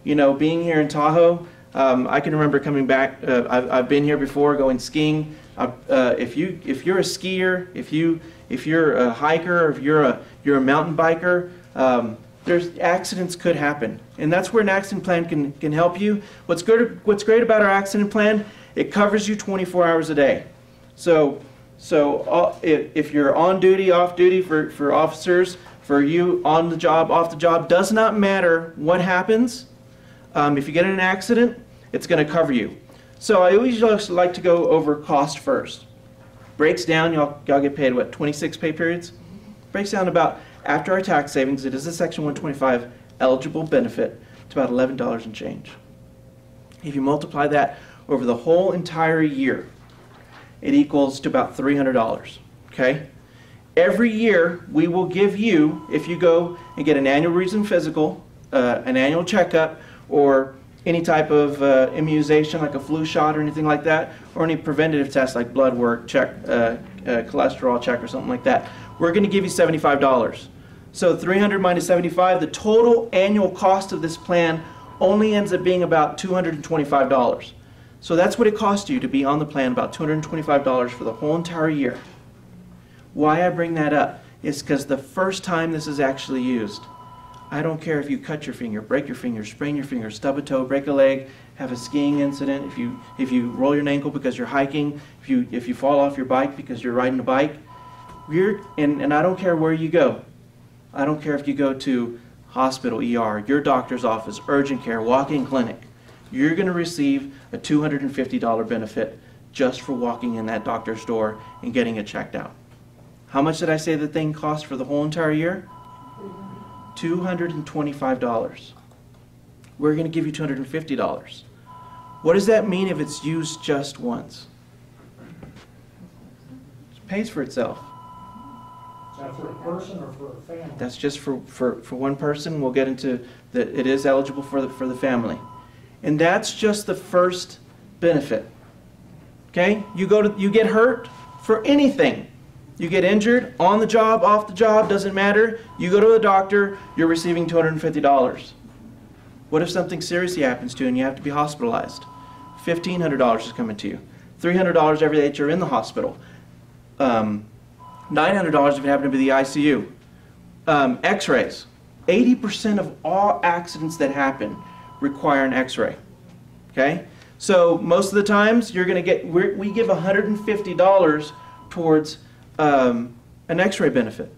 You know, being here in Tahoe, I can remember coming back, I've been here before going skiing. If you're a skier, if you're a hiker, or if you're a mountain biker, there's accidents could happen, and that's where an accident plan can help you. What's great about our accident plan, it covers you 24 hours a day. So if you're on duty, off duty for officers, for you on the job, off the job, does not matter what happens. If you get in an accident, it's going to cover you. So I always just like to go over cost first. Breaks down, y'all get paid what, 26 pay periods? Breaks down about, after our tax savings, it is a Section 125 eligible benefit, to about $11 and change. If you multiply that over the whole entire year, it equals to about $300, okay? Every year, we will give you, if you go and get an annual routine physical, an annual checkup, or any type of immunization like a flu shot or anything like that, or any preventative tests like blood work, check, cholesterol check or something like that, we're going to give you $75. So 300 minus 75, the total annual cost of this plan only ends up being about $225. So that's what it costs you to be on the plan, about $225 for the whole entire year. Why I bring that up is because the first time this is actually used, I don't care if you cut your finger, break your finger, sprain your finger, stub a toe, break a leg, have a skiing incident, if you roll your ankle because you're hiking, if you fall off your bike because you're riding a bike, and I don't care where you go. I don't care if you go to hospital, ER, your doctor's office, urgent care, walk-in clinic. You're going to receive a $250 benefit just for walking in that doctor's door and getting it checked out. How much did I say the thing cost for the whole entire year? $225. We're going to give you $250. What does that mean if it's used just once? It pays for itself. Is that for a person or for a family? That's just for one person. We'll get into that. It is eligible for the family. And that's just the first benefit. Okay? You get hurt for anything. You get injured, on the job, off the job, doesn't matter. You go to the doctor, you're receiving $250. What if something seriously happens to you and you have to be hospitalized? $1,500 is coming to you. $300 every day that you're in the hospital. $900 if it happened to be the ICU. X-rays. 80% of all accidents that happen require an X-ray. Okay? So most of the times you're going to get, we give $150 towards an X-ray benefit.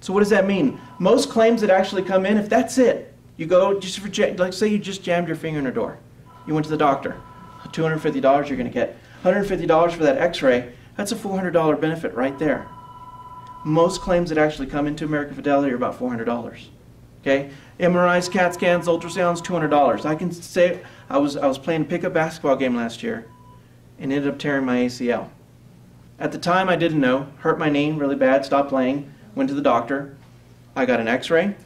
So what does that mean? Most claims that actually come in, if that's it, you go just for, like say you just jammed your finger in a door. You went to the doctor. $250 you're going to get. $150 for that X-ray, that's a $400 benefit right there. Most claims that actually come into American Fidelity are about $400. Okay? MRIs, CAT scans, ultrasounds, $200. I can say I was playing a pickup basketball game last year and ended up tearing my ACL. At the time I didn't know, hurt my knee really bad, stopped playing, went to the doctor. I got an X-ray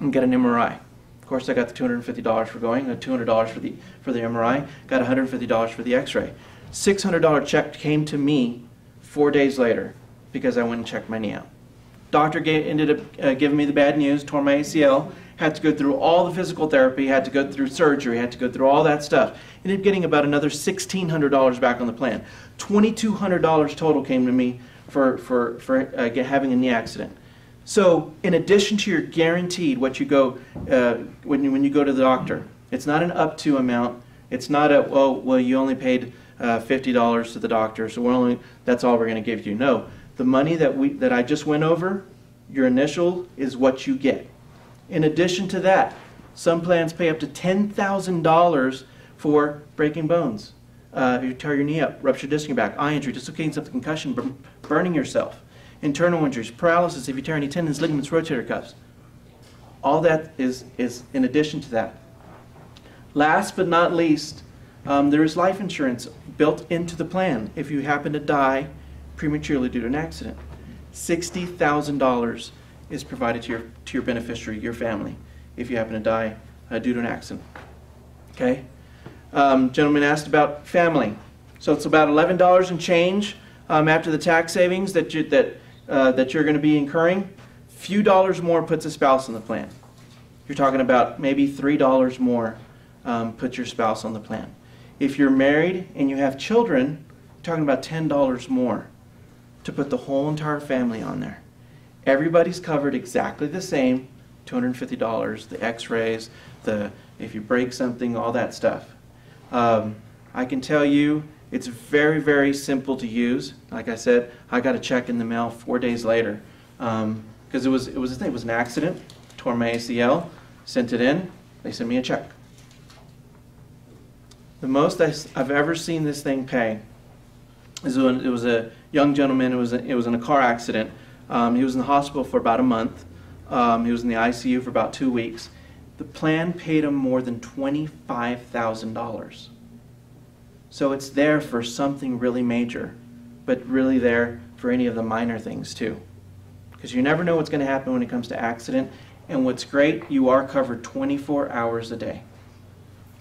and got an MRI. Of course I got the $250 for going, $200 for the MRI, got $150 for the X-ray. $600 check came to me 4 days later because I went and checked my knee out. Doctor ended up giving me the bad news, tore my ACL, had to go through all the physical therapy, had to go through surgery, had to go through all that stuff. Ended up getting about another $1,600 back on the plan. $2,200 total came to me for having a knee accident. So in addition to your guaranteed, what you go when you go to the doctor, It's not an up to amount. It's not a, oh, well, you only paid $50 to the doctor, so that's all we're going to give you. No, the money that I just went over, your initial is what you get. In addition to that, some plans pay up to $10,000 for breaking bones. If you tear your knee up, rupture disc in your back, eye injury, dislocating something, concussion, burning yourself, internal injuries, paralysis if you tear any tendons, ligaments, rotator cuffs. All that is in addition to that. Last but not least, there is life insurance built into the plan if you happen to die prematurely due to an accident. $60,000 is provided to your beneficiary, your family, if you happen to die due to an accident. Okay? Gentleman asked about family. So it's about $11 and change after the tax savings that you're going to be incurring. Few dollars more puts a spouse on the plan. You're talking about maybe $3 more puts your spouse on the plan. If you're married and you have children, you're talking about $10 more to put the whole entire family on there. Everybody's covered exactly the same, $250, the x-rays, if you break something, all that stuff. I can tell you it's very, very simple to use. Like I said, I got a check in the mail 4 days later because it was an accident, tore my ACL, sent it in, they sent me a check. The most I've ever seen this thing pay is when it was a young gentleman. It was in a car accident. He was in the hospital for about a month. He was in the ICU for about 2 weeks. The plan paid him more than $25,000. So it's there for something really major, but really there for any of the minor things too. Because you never know what's going to happen when it comes to accident. And what's great, you are covered 24 hours a day.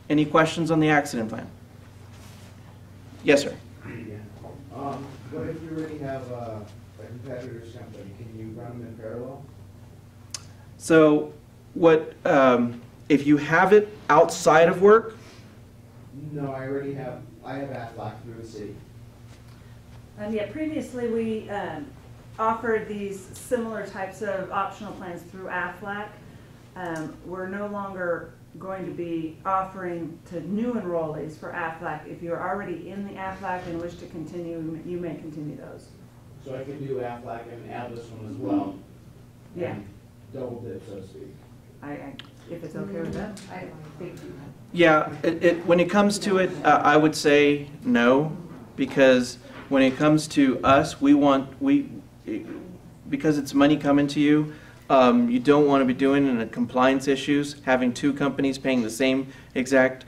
Any questions on the accident plan? Yes, sir. Yeah. What if you already have a competitor's company? Can you run them in parallel? So if you have it outside of work? No, I have Aflac through the city. Yeah, previously we offered these similar types of optional plans through Aflac. We're no longer going to be offering to new enrollees for Aflac. If you're already in the Aflac and wish to continue, you may continue those. So I can do Aflac and add this one as well? Yeah. And double dip, so to speak. If it's okay with that. I don't think you Yeah, when it comes to it, I would say no, because when it comes to us, because it's money coming to you, you don't want to be doing in compliance issues, having two companies paying the same exact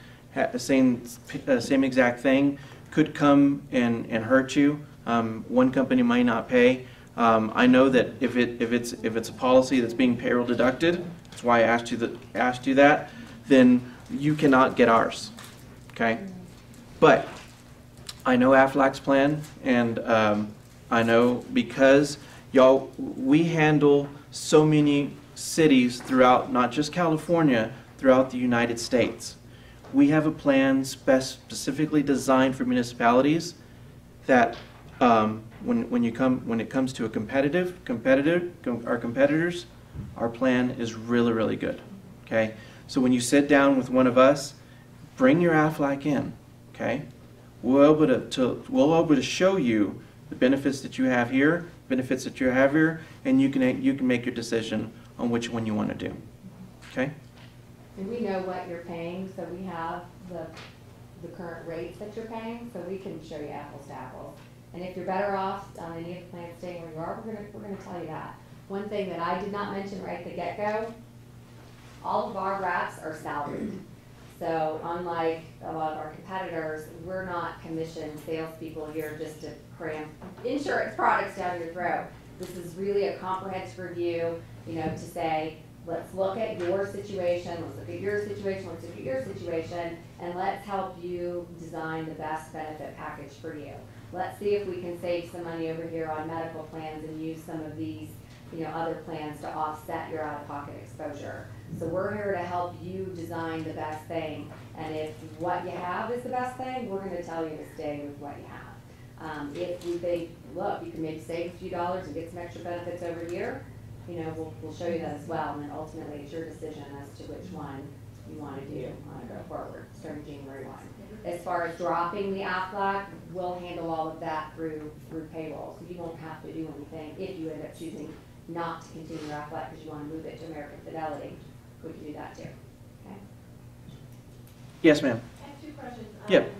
thing could come and hurt you. One company might not pay. I know that if it's a policy that's being payroll deducted, that's why I asked you that, then you cannot get ours. Okay, but I know Aflac's plan, and I know because we handle so many cities throughout, not just California, throughout the United States. We have a plan specifically designed for municipalities that when it comes to our competitors, our plan is really, really good. Okay, so when you sit down with one of us, bring your Aflac in. Okay, we'll be able to show you the benefits that you have here, and you can make your decision on which one you want to do. Okay. And we know what you're paying, so we have the current rates that you're paying, so we can show you apples to apples. And if you're better off on any of the plans staying where you are, we're gonna tell you that. One thing that I did not mention right at the get-go, all of our reps are salaried. So unlike a lot of our competitors, we're not commissioned salespeople here just to cram insurance products down your throat. This is really a comprehensive review, to say, let's look at your situation, let's look at your situation, let's look at your situation, and let's help you design the best benefit package for you. Let's see if we can save some money over here on medical plans and use some of these, other plans to offset your out-of-pocket exposure. So we're here to help you design the best thing, and if what you have is the best thing, we're going to tell you to stay with what you have. If we think, look, you can maybe save a few dollars and get some extra benefits over here, we'll show you that as well, and then ultimately it's your decision as to which one you want to do on a go forward, starting January 1. As far as dropping the Aflac, we'll handle all of that through payroll. So you won't have to do anything if you end up choosing not to continue Aflac because you want to move it to American Fidelity. We can do that too. Okay. Yes, ma'am. I have two questions. Yep.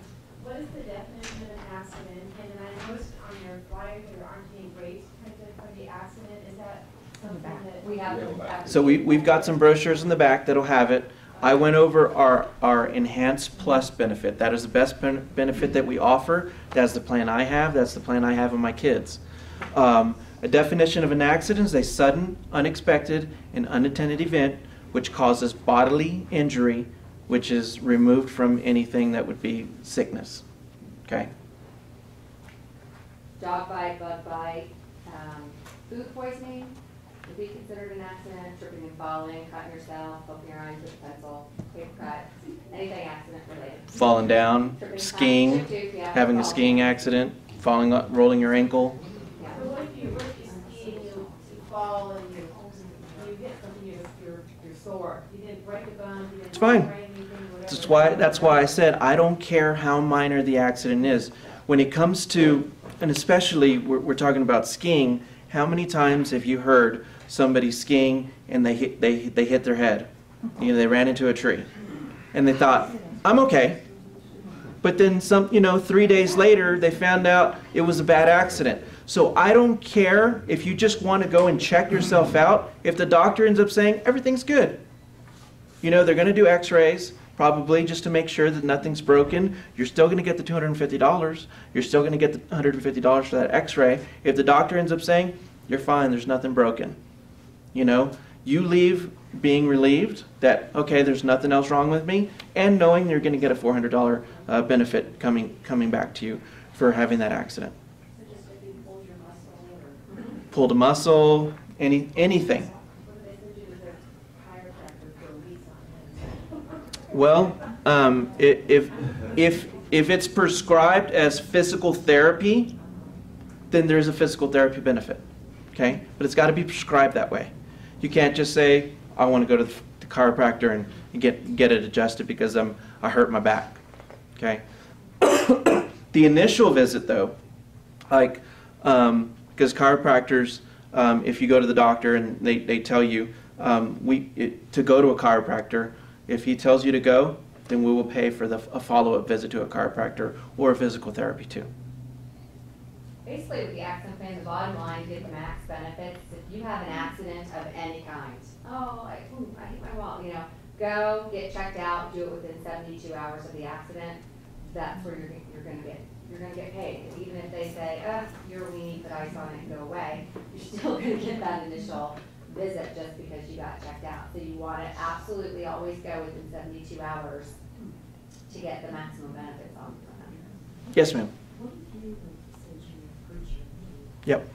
What is the definition of an accident? And then I noticed on your flyer there aren't any rates printed for the accident. Is that something that? We have. So we've got some brochures in the back that'll have it. I went over our Enhanced Plus benefit. That is the best benefit that we offer. That's the plan I have. That's the plan I have of my kids. A definition of an accident is a sudden, unexpected, and unintended event which causes bodily injury, which is removed from anything that would be sickness. Okay? Dog bite, bug bite, food poisoning would be considered an accident, tripping and falling, cutting yourself, poking your eyes with a pencil, paper cut, anything accident related. Falling down, Tripping, skiing, yeah, having a falling. skiing accident, falling up, rolling your ankle. Yeah. So what if you ski and you fall and you hit something, you're sore? You didn't break a bone, you didn't It's fine. sprain anything, whatever. That's why I said I don't care how minor the accident is. When it comes to, and especially we're talking about skiing, how many times have you heard somebody skiing and they hit their head? You know, they ran into a tree and they thought, I'm okay. But then 3 days later they found out it was a bad accident. So I don't care if you just want to go and check yourself out. If the doctor ends up saying everything's good, you know, they're going to do x-rays probably just to make sure that nothing's broken. You're still going to get the $250. You're still going to get the $150 for that x-ray. If the doctor ends up saying you're fine, there's nothing broken, you know, you leave being relieved that, okay, there's nothing else wrong with me, and knowing you're going to get a $400 benefit coming back to you for having that accident. So just if you pulled your muscle or? Pulled a muscle, anything. What do they send you to their chiropractor for a week on it? Well, if it's prescribed as physical therapy, then there's a physical therapy benefit, okay? But it's got to be prescribed that way. You can't just say, I want to go to the chiropractor and get it adjusted because I hurt my back, okay? The initial visit, though, like, because chiropractors, if you go to the doctor and they tell you to go to a chiropractor, if he tells you to go, then we will pay for a follow-up visit to a chiropractor or a physical therapy too. Basically, with the accident plan, the bottom line, you get the max benefits. If you have an accident of any kind, I hit my wall, you know, go get checked out, do it within 72 hours of the accident. That's where you're going to get paid. Even if they say, you're a weenie, put ice on it and go away, you're still going to get that initial visit just because you got checked out. So you want to absolutely always go within 72 hours to get the maximum benefits on them. Yes, ma'am. Yep.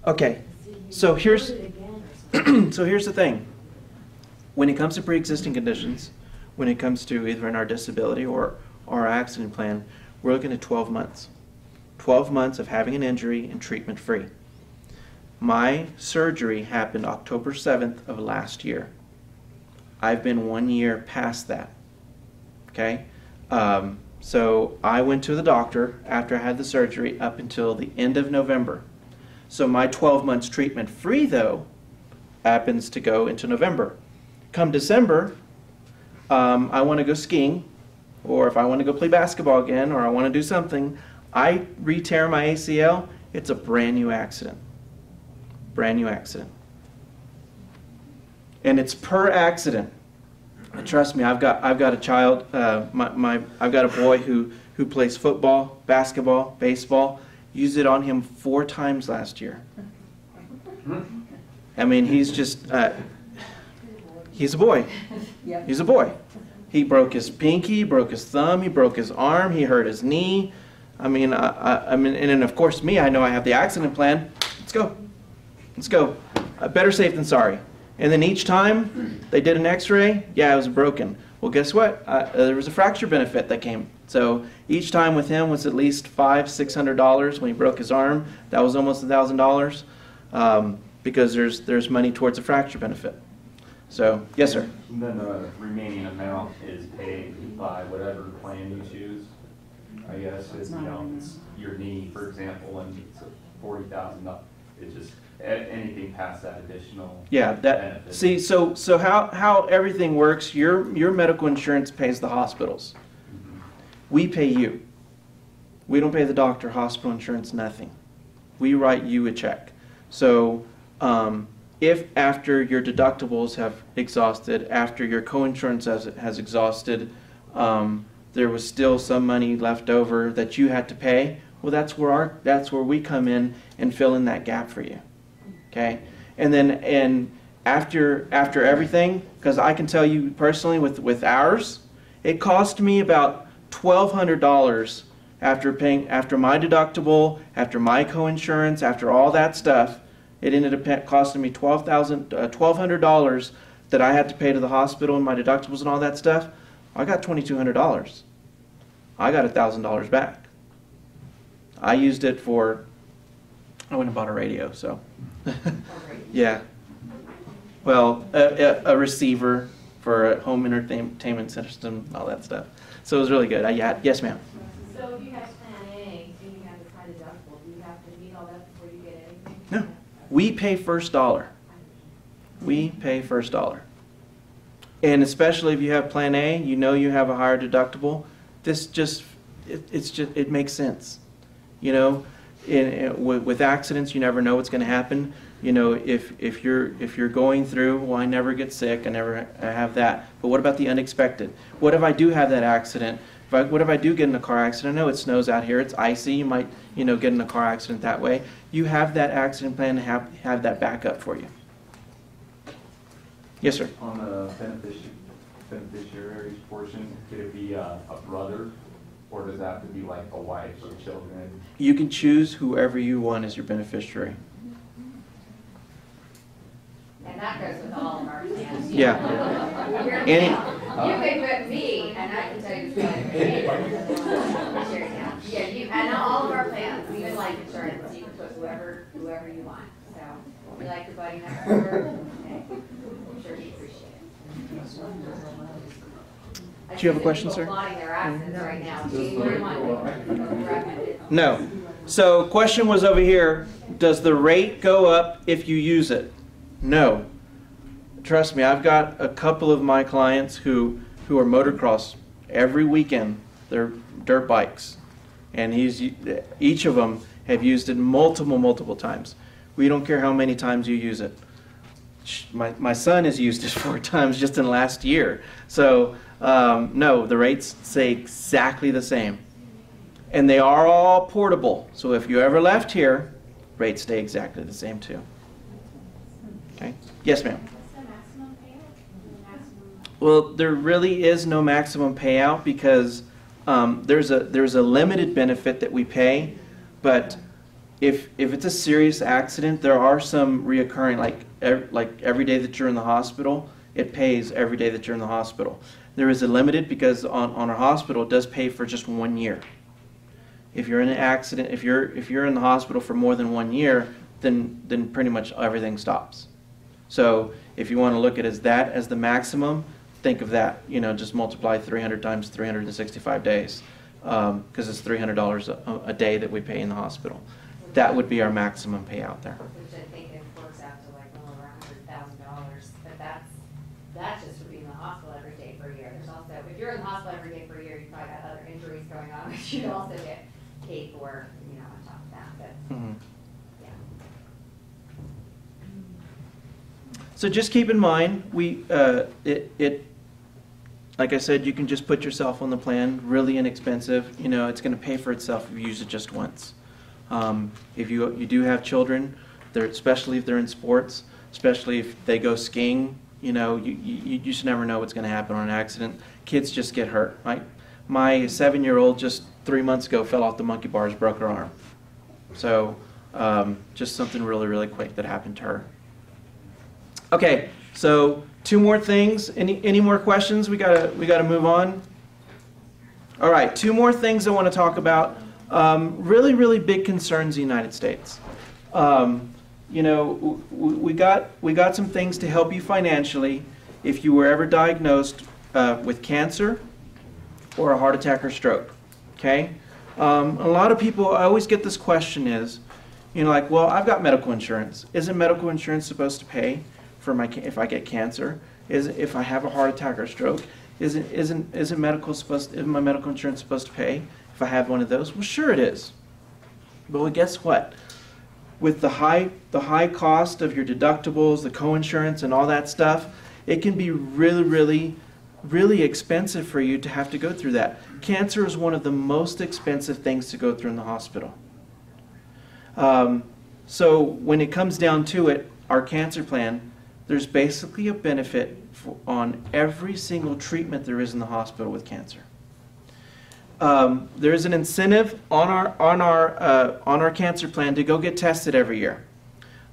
Okay. So here's the thing. When it comes to pre-existing conditions, when it comes to either in our disability or our accident plan, we're looking at 12 months. 12 months of having an injury and treatment free. My surgery happened October 7th of last year. I've been 1 year past that. Okay? So I went to the doctor after I had the surgery up until the end of November. So my 12 months treatment free, though, happens to go into November. Come December, I want to go skiing, or if I want to go play basketball again, or I want to do something, I re-tear my ACL, it's a brand new accident. Brand new accident. And it's per accident. And trust me, I've got a child, I've got a boy who plays football, basketball, baseball. Used it on him 4 times last year. I mean, he's just, he's a boy. He's a boy. He broke his pinky, he broke his thumb, he broke his arm, he hurt his knee. I mean, and then of course me, I know I have the accident plan. Let's go. Let's go. Better safe than sorry. And then each time they did an x-ray, yeah, it was broken. Well, guess what? There was a fracture benefit that came. So each time with him was at least $500–600 when he broke his arm. That was almost $1,000 because there's money towards a fracture benefit. So, yes, sir. And then the remaining amount is paid by whatever plan you choose. I guess if you know it's your knee, for example, and it's $40,000. It's just anything past that additional. Yeah, that, benefit. see, so how everything works, your medical insurance pays the hospitals. We pay you. We don't pay the doctor, hospital insurance, nothing. We write you a check. So if after your deductibles have exhausted, after your coinsurance has exhausted, there was still some money left over that you had to pay, well, that's where we come in and fill in that gap for you. Okay? And after everything, because I can tell you personally with ours, it cost me about $1,200 after my deductible, after my coinsurance, after all that stuff. It ended up costing me $1,200 that I had to pay to the hospital and my deductibles and all that stuff. I got $2,200. I got $1,000 back. I used it for, I went and bought a radio, so. Yeah. Well, a receiver for a home entertainment system, all that stuff. So it was really good. Yes, ma'am. So if you have Plan A and you have this high deductible, do you have to meet all that before you get anything? No. We pay first dollar. We pay first dollar. And especially if you have Plan A, you know you have a higher deductible. This just, it makes sense. You know, with accidents, you never know what's going to happen. You know, if you're going through, well, I never get sick, I have that. But what about the unexpected? What if I do have that accident? What if I do get in a car accident? I know it snows out here, it's icy, you might, get in a car accident that way. You have that accident plan to have that backup for you. Yes, sir. On the beneficiaries portion, could it be a brother, or does that have to be like a wife or children? You can choose whoever you want as your beneficiary. And that goes with all of our plans. Yeah. You can put me, and I can tell you the Yeah, and all of our plans, even life insurance, you can put whoever you want. So, you like your buddy next door? Okay. I'm sure he'd appreciate it. Do you have a question, sir? Applauding their accidents right now. January 1. No. So, question was over here, does the rate go up if you use it? No. Trust me, I've got a couple of my clients who are motocross every weekend. They're dirt bikes. And each of them have used it multiple times. We don't care how many times you use it. My son has used it 4 times just in the last year. So, no, the rates stay exactly the same. And they are all portable. So if you ever left here, rates stay exactly the same too. Okay? Yes, ma'am. What's the maximum payout? Well, there really is no maximum payout because there's a limited benefit that we pay, but if it's a serious accident, there are some reoccurring, like every day that you're in the hospital, it pays every day that you're in the hospital. There is a limited because on our hospital, it does pay for just 1 year. If you're in an accident, if you're in the hospital for more than 1 year, then pretty much everything stops. So if you want to look at that as the maximum, think of that. Just multiply 300 times 365 days, because it's $300 a day that we pay in the hospital. That would be our maximum payout there. Which I think it works out to like well over $100,000. But that's just for being in the hospital every day for a year. There's also, if you're in the hospital every day for a year, you've probably got other injuries going on, which you'd also get paid for, on top of that. But Mm-hmm. yeah. So just keep in mind, like I said, you can just put yourself on the plan, really inexpensive. It's going to pay for itself if you use it just once. If you do have children, especially if they're in sports, especially if they go skiing, you just never know what's going to happen on an accident. Kids just get hurt. My 7-year-old just 3 months ago fell off the monkey bars, broke her arm. So just something really quick that happened to her. Okay, so 2 more things. Any more questions? We gotta move on. All right, 2 more things I want to talk about. Really big concerns in the United States. We got some things to help you financially. if you were ever diagnosed with cancer or a heart attack or stroke. Okay? A lot of people, I always get this question is, you know, like, well, I've got medical insurance. Isn't medical insurance supposed to pay for if I get cancer? If I have a heart attack or stroke? Isn't my medical insurance supposed to pay if I have one of those? Well, sure it is. But well, guess what? With the high cost of your deductibles, the coinsurance, and all that stuff, it can be really, really, really expensive for you to have to go through that. Cancer is one of the most expensive things to go through in the hospital. So when it comes down to it, our cancer plan, there's basically a benefit on every single treatment there is in the hospital with cancer. There is an incentive on our cancer plan to go get tested every year.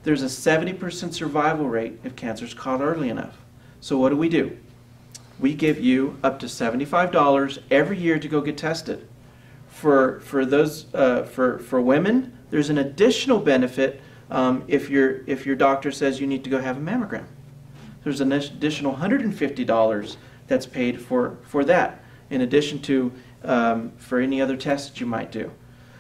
There's a 70% survival rate if cancer is caught early enough. So what do? We give you up to $75 every year to go get tested. For women, there's an additional benefit if your doctor says you need to go have a mammogram. There's an additional $150 that's paid for that, in addition to for any other tests that you might do.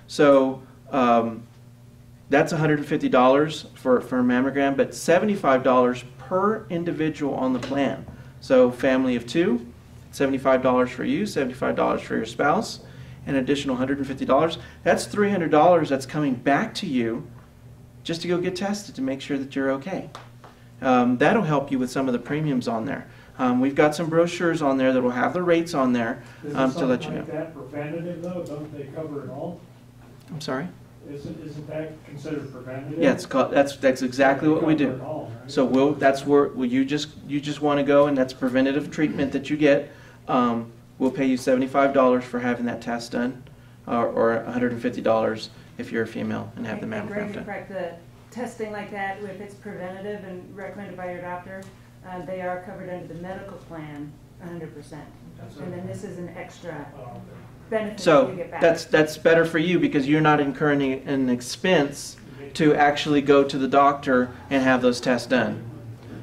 So that's $150 for a mammogram, but $75 per individual on the plan. So family of two, $75 for you, $75 for your spouse, an additional $150. That's $300 that's coming back to you just to go get tested to make sure that you're okay. That'll help you with some of the premiums on there. We've got some brochures on there that will have the rates on there to let you know. Isn't something like that preventative though? Don't they cover it all? I'm sorry? Isn't that considered preventative? Yeah, that's exactly what we do. Cover it all, right? So that's where you just want to go, and that's preventative treatment that you get. We'll pay you $75 for having that test done, or $150 if you're a female and have the mammogram done. Correct. The testing like that, if it's preventative and recommended by your doctor, they are covered under the medical plan 100%. And then this is an extra benefit that So you get back. that's better for you because you're not incurring an expense to actually go to the doctor and have those tests done.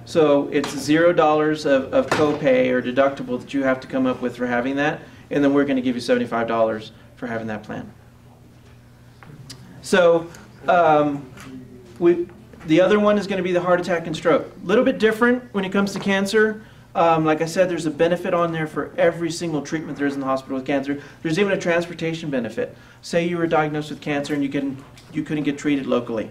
So it's $0 of copay or deductible that you have to come up with for having that, and then we're going to give you $75 for having that plan. So the other one is going to be the heart attack and stroke. A little bit different when it comes to cancer. Like I said, there's a benefit on there for every single treatment there is in the hospital with cancer. There's even a transportation benefit. Say you were diagnosed with cancer and you couldn't get treated locally.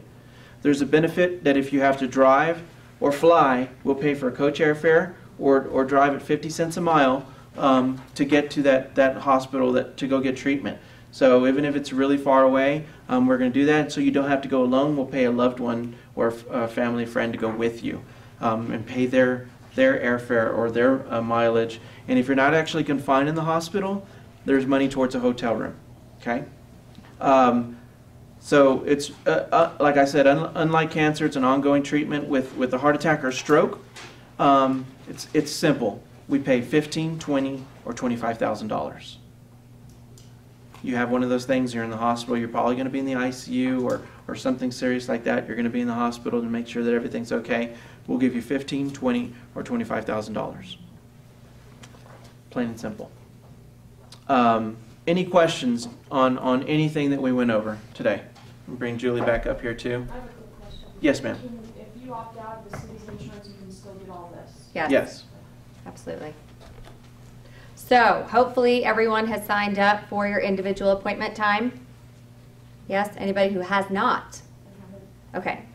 There's a benefit that if you have to drive or fly, we'll pay for a coach airfare or drive at 50 cents a mile to get to that hospital to go get treatment. So even if it's really far away, we're going to do that. So you don't have to go alone. We'll pay a loved one or a family friend to go with you and pay their airfare or their mileage. And if you're not actually confined in the hospital, there's money towards a hotel room. Okay? So it's, like I said, unlike cancer, it's an ongoing treatment. With a heart attack or stroke, it's simple. We pay $15,000, $20,000, or $25,000. You have one of those things, you're in the hospital, you're probably going to be in the ICU or something serious like that. You're going to be in the hospital to make sure that everything's okay. We'll give you $15,000, $20,000, or $25,000. Plain and simple. Any questions on anything that we went over today? We'll bring Julie back up here too. I have a quick question. Yes, ma'am. If you opt out of the city's insurance, you can still get all this? Yes. Yes. Absolutely. So hopefully everyone has signed up for your individual appointment time. Yes? Anybody who has not? Okay.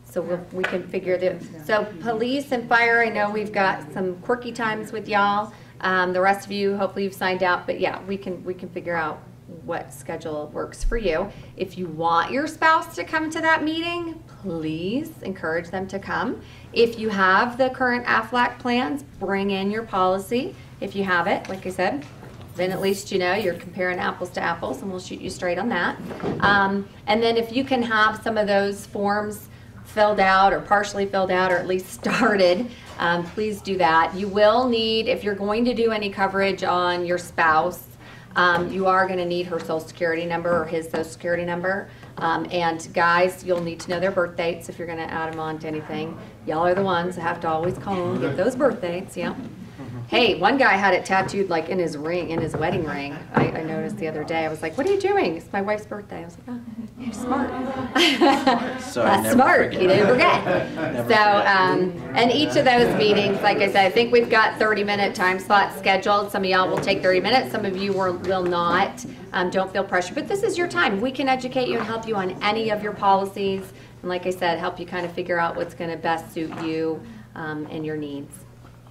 So we can figure so police and fire, I know we've got some quirky times with y'all. The rest of you, hopefully you've signed out, but yeah, we can figure out what schedule works for you. If you want your spouse to come to that meeting, please encourage them to come. If you have the current AFLAC plans, bring in your policy. If you have it, like I said, then at least you know you're comparing apples to apples, and we'll shoot you straight on that. And then if you can have some of those forms filled out or partially filled out or at least started, please do that. You will need, if you're going to do any coverage on your spouse, you are going to need her social security number or his social security number. And guys, you'll need to know their birth dates if you're gonna add them on to anything. Y'all are the ones that have to always call and get those birth dates, yeah. Hey, one guy had it tattooed like in his ring, in his wedding ring. I noticed the other day. I was like, what are you doing? It's my wife's birthday. I was like, oh, you're smart. So I That's never smart. forget. You didn't forget. Never So, forget. and each of those meetings, like I said, I think we've got 30-minute time slots scheduled. Some of y'all will take 30 minutes. Some of you will not. Don't feel pressure. But this is your time. We can educate you and help you on any of your policies. And like I said, help you kind of figure out what's going to best suit you and your needs.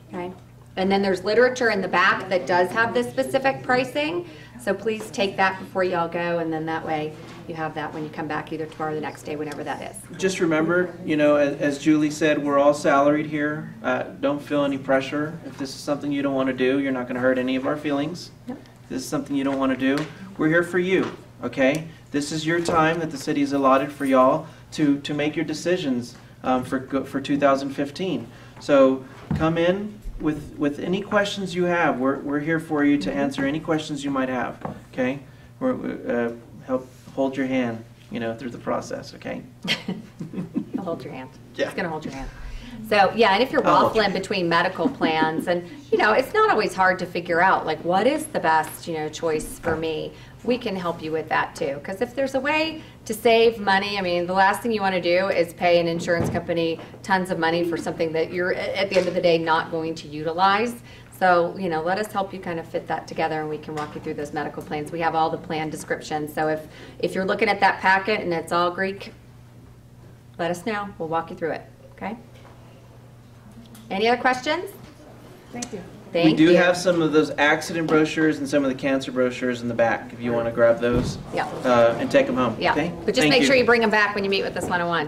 Okay? And then there's literature in the back that does have this specific pricing. So please take that before y'all go, and then that way you have that when you come back either tomorrow or the next day, whenever that is. Just remember, you know, as Julie said, we're all salaried here. Don't feel any pressure. If this is something you don't want to do, you're not going to hurt any of our feelings. Yep. If this is something you don't want to do, we're here for you, okay? This is your time that the city has allotted for y'all to make your decisions for 2015. So come in with any questions you have. We're here for you to answer any questions you might have, okay? We're help hold your hand, you know, through the process, okay? I'll hold your hand. Yeah. It's gonna hold your hand. So, yeah, and if you're I'll hold your waffling between medical plans, and, you know, it's not always hard to figure out, like, what is the best, you know, choice for me? We can help you with that, too. Because if there's a way to save money, I mean, the last thing you want to do is pay an insurance company tons of money for something that you're, at the end of the day, not going to utilize. So, you know, let us help you kind of fit that together, and we can walk you through those medical plans. We have all the plan descriptions. So if you're looking at that packet and it's all Greek, let us know. We'll walk you through it, okay? Any other questions? Thank you. Thank We do you. have some of those accident brochures and some of the cancer brochures in the back, if you want to grab those Yeah. and take them home, Yeah, okay? but just Thank make you. sure you bring them back when you meet with us one-on-one.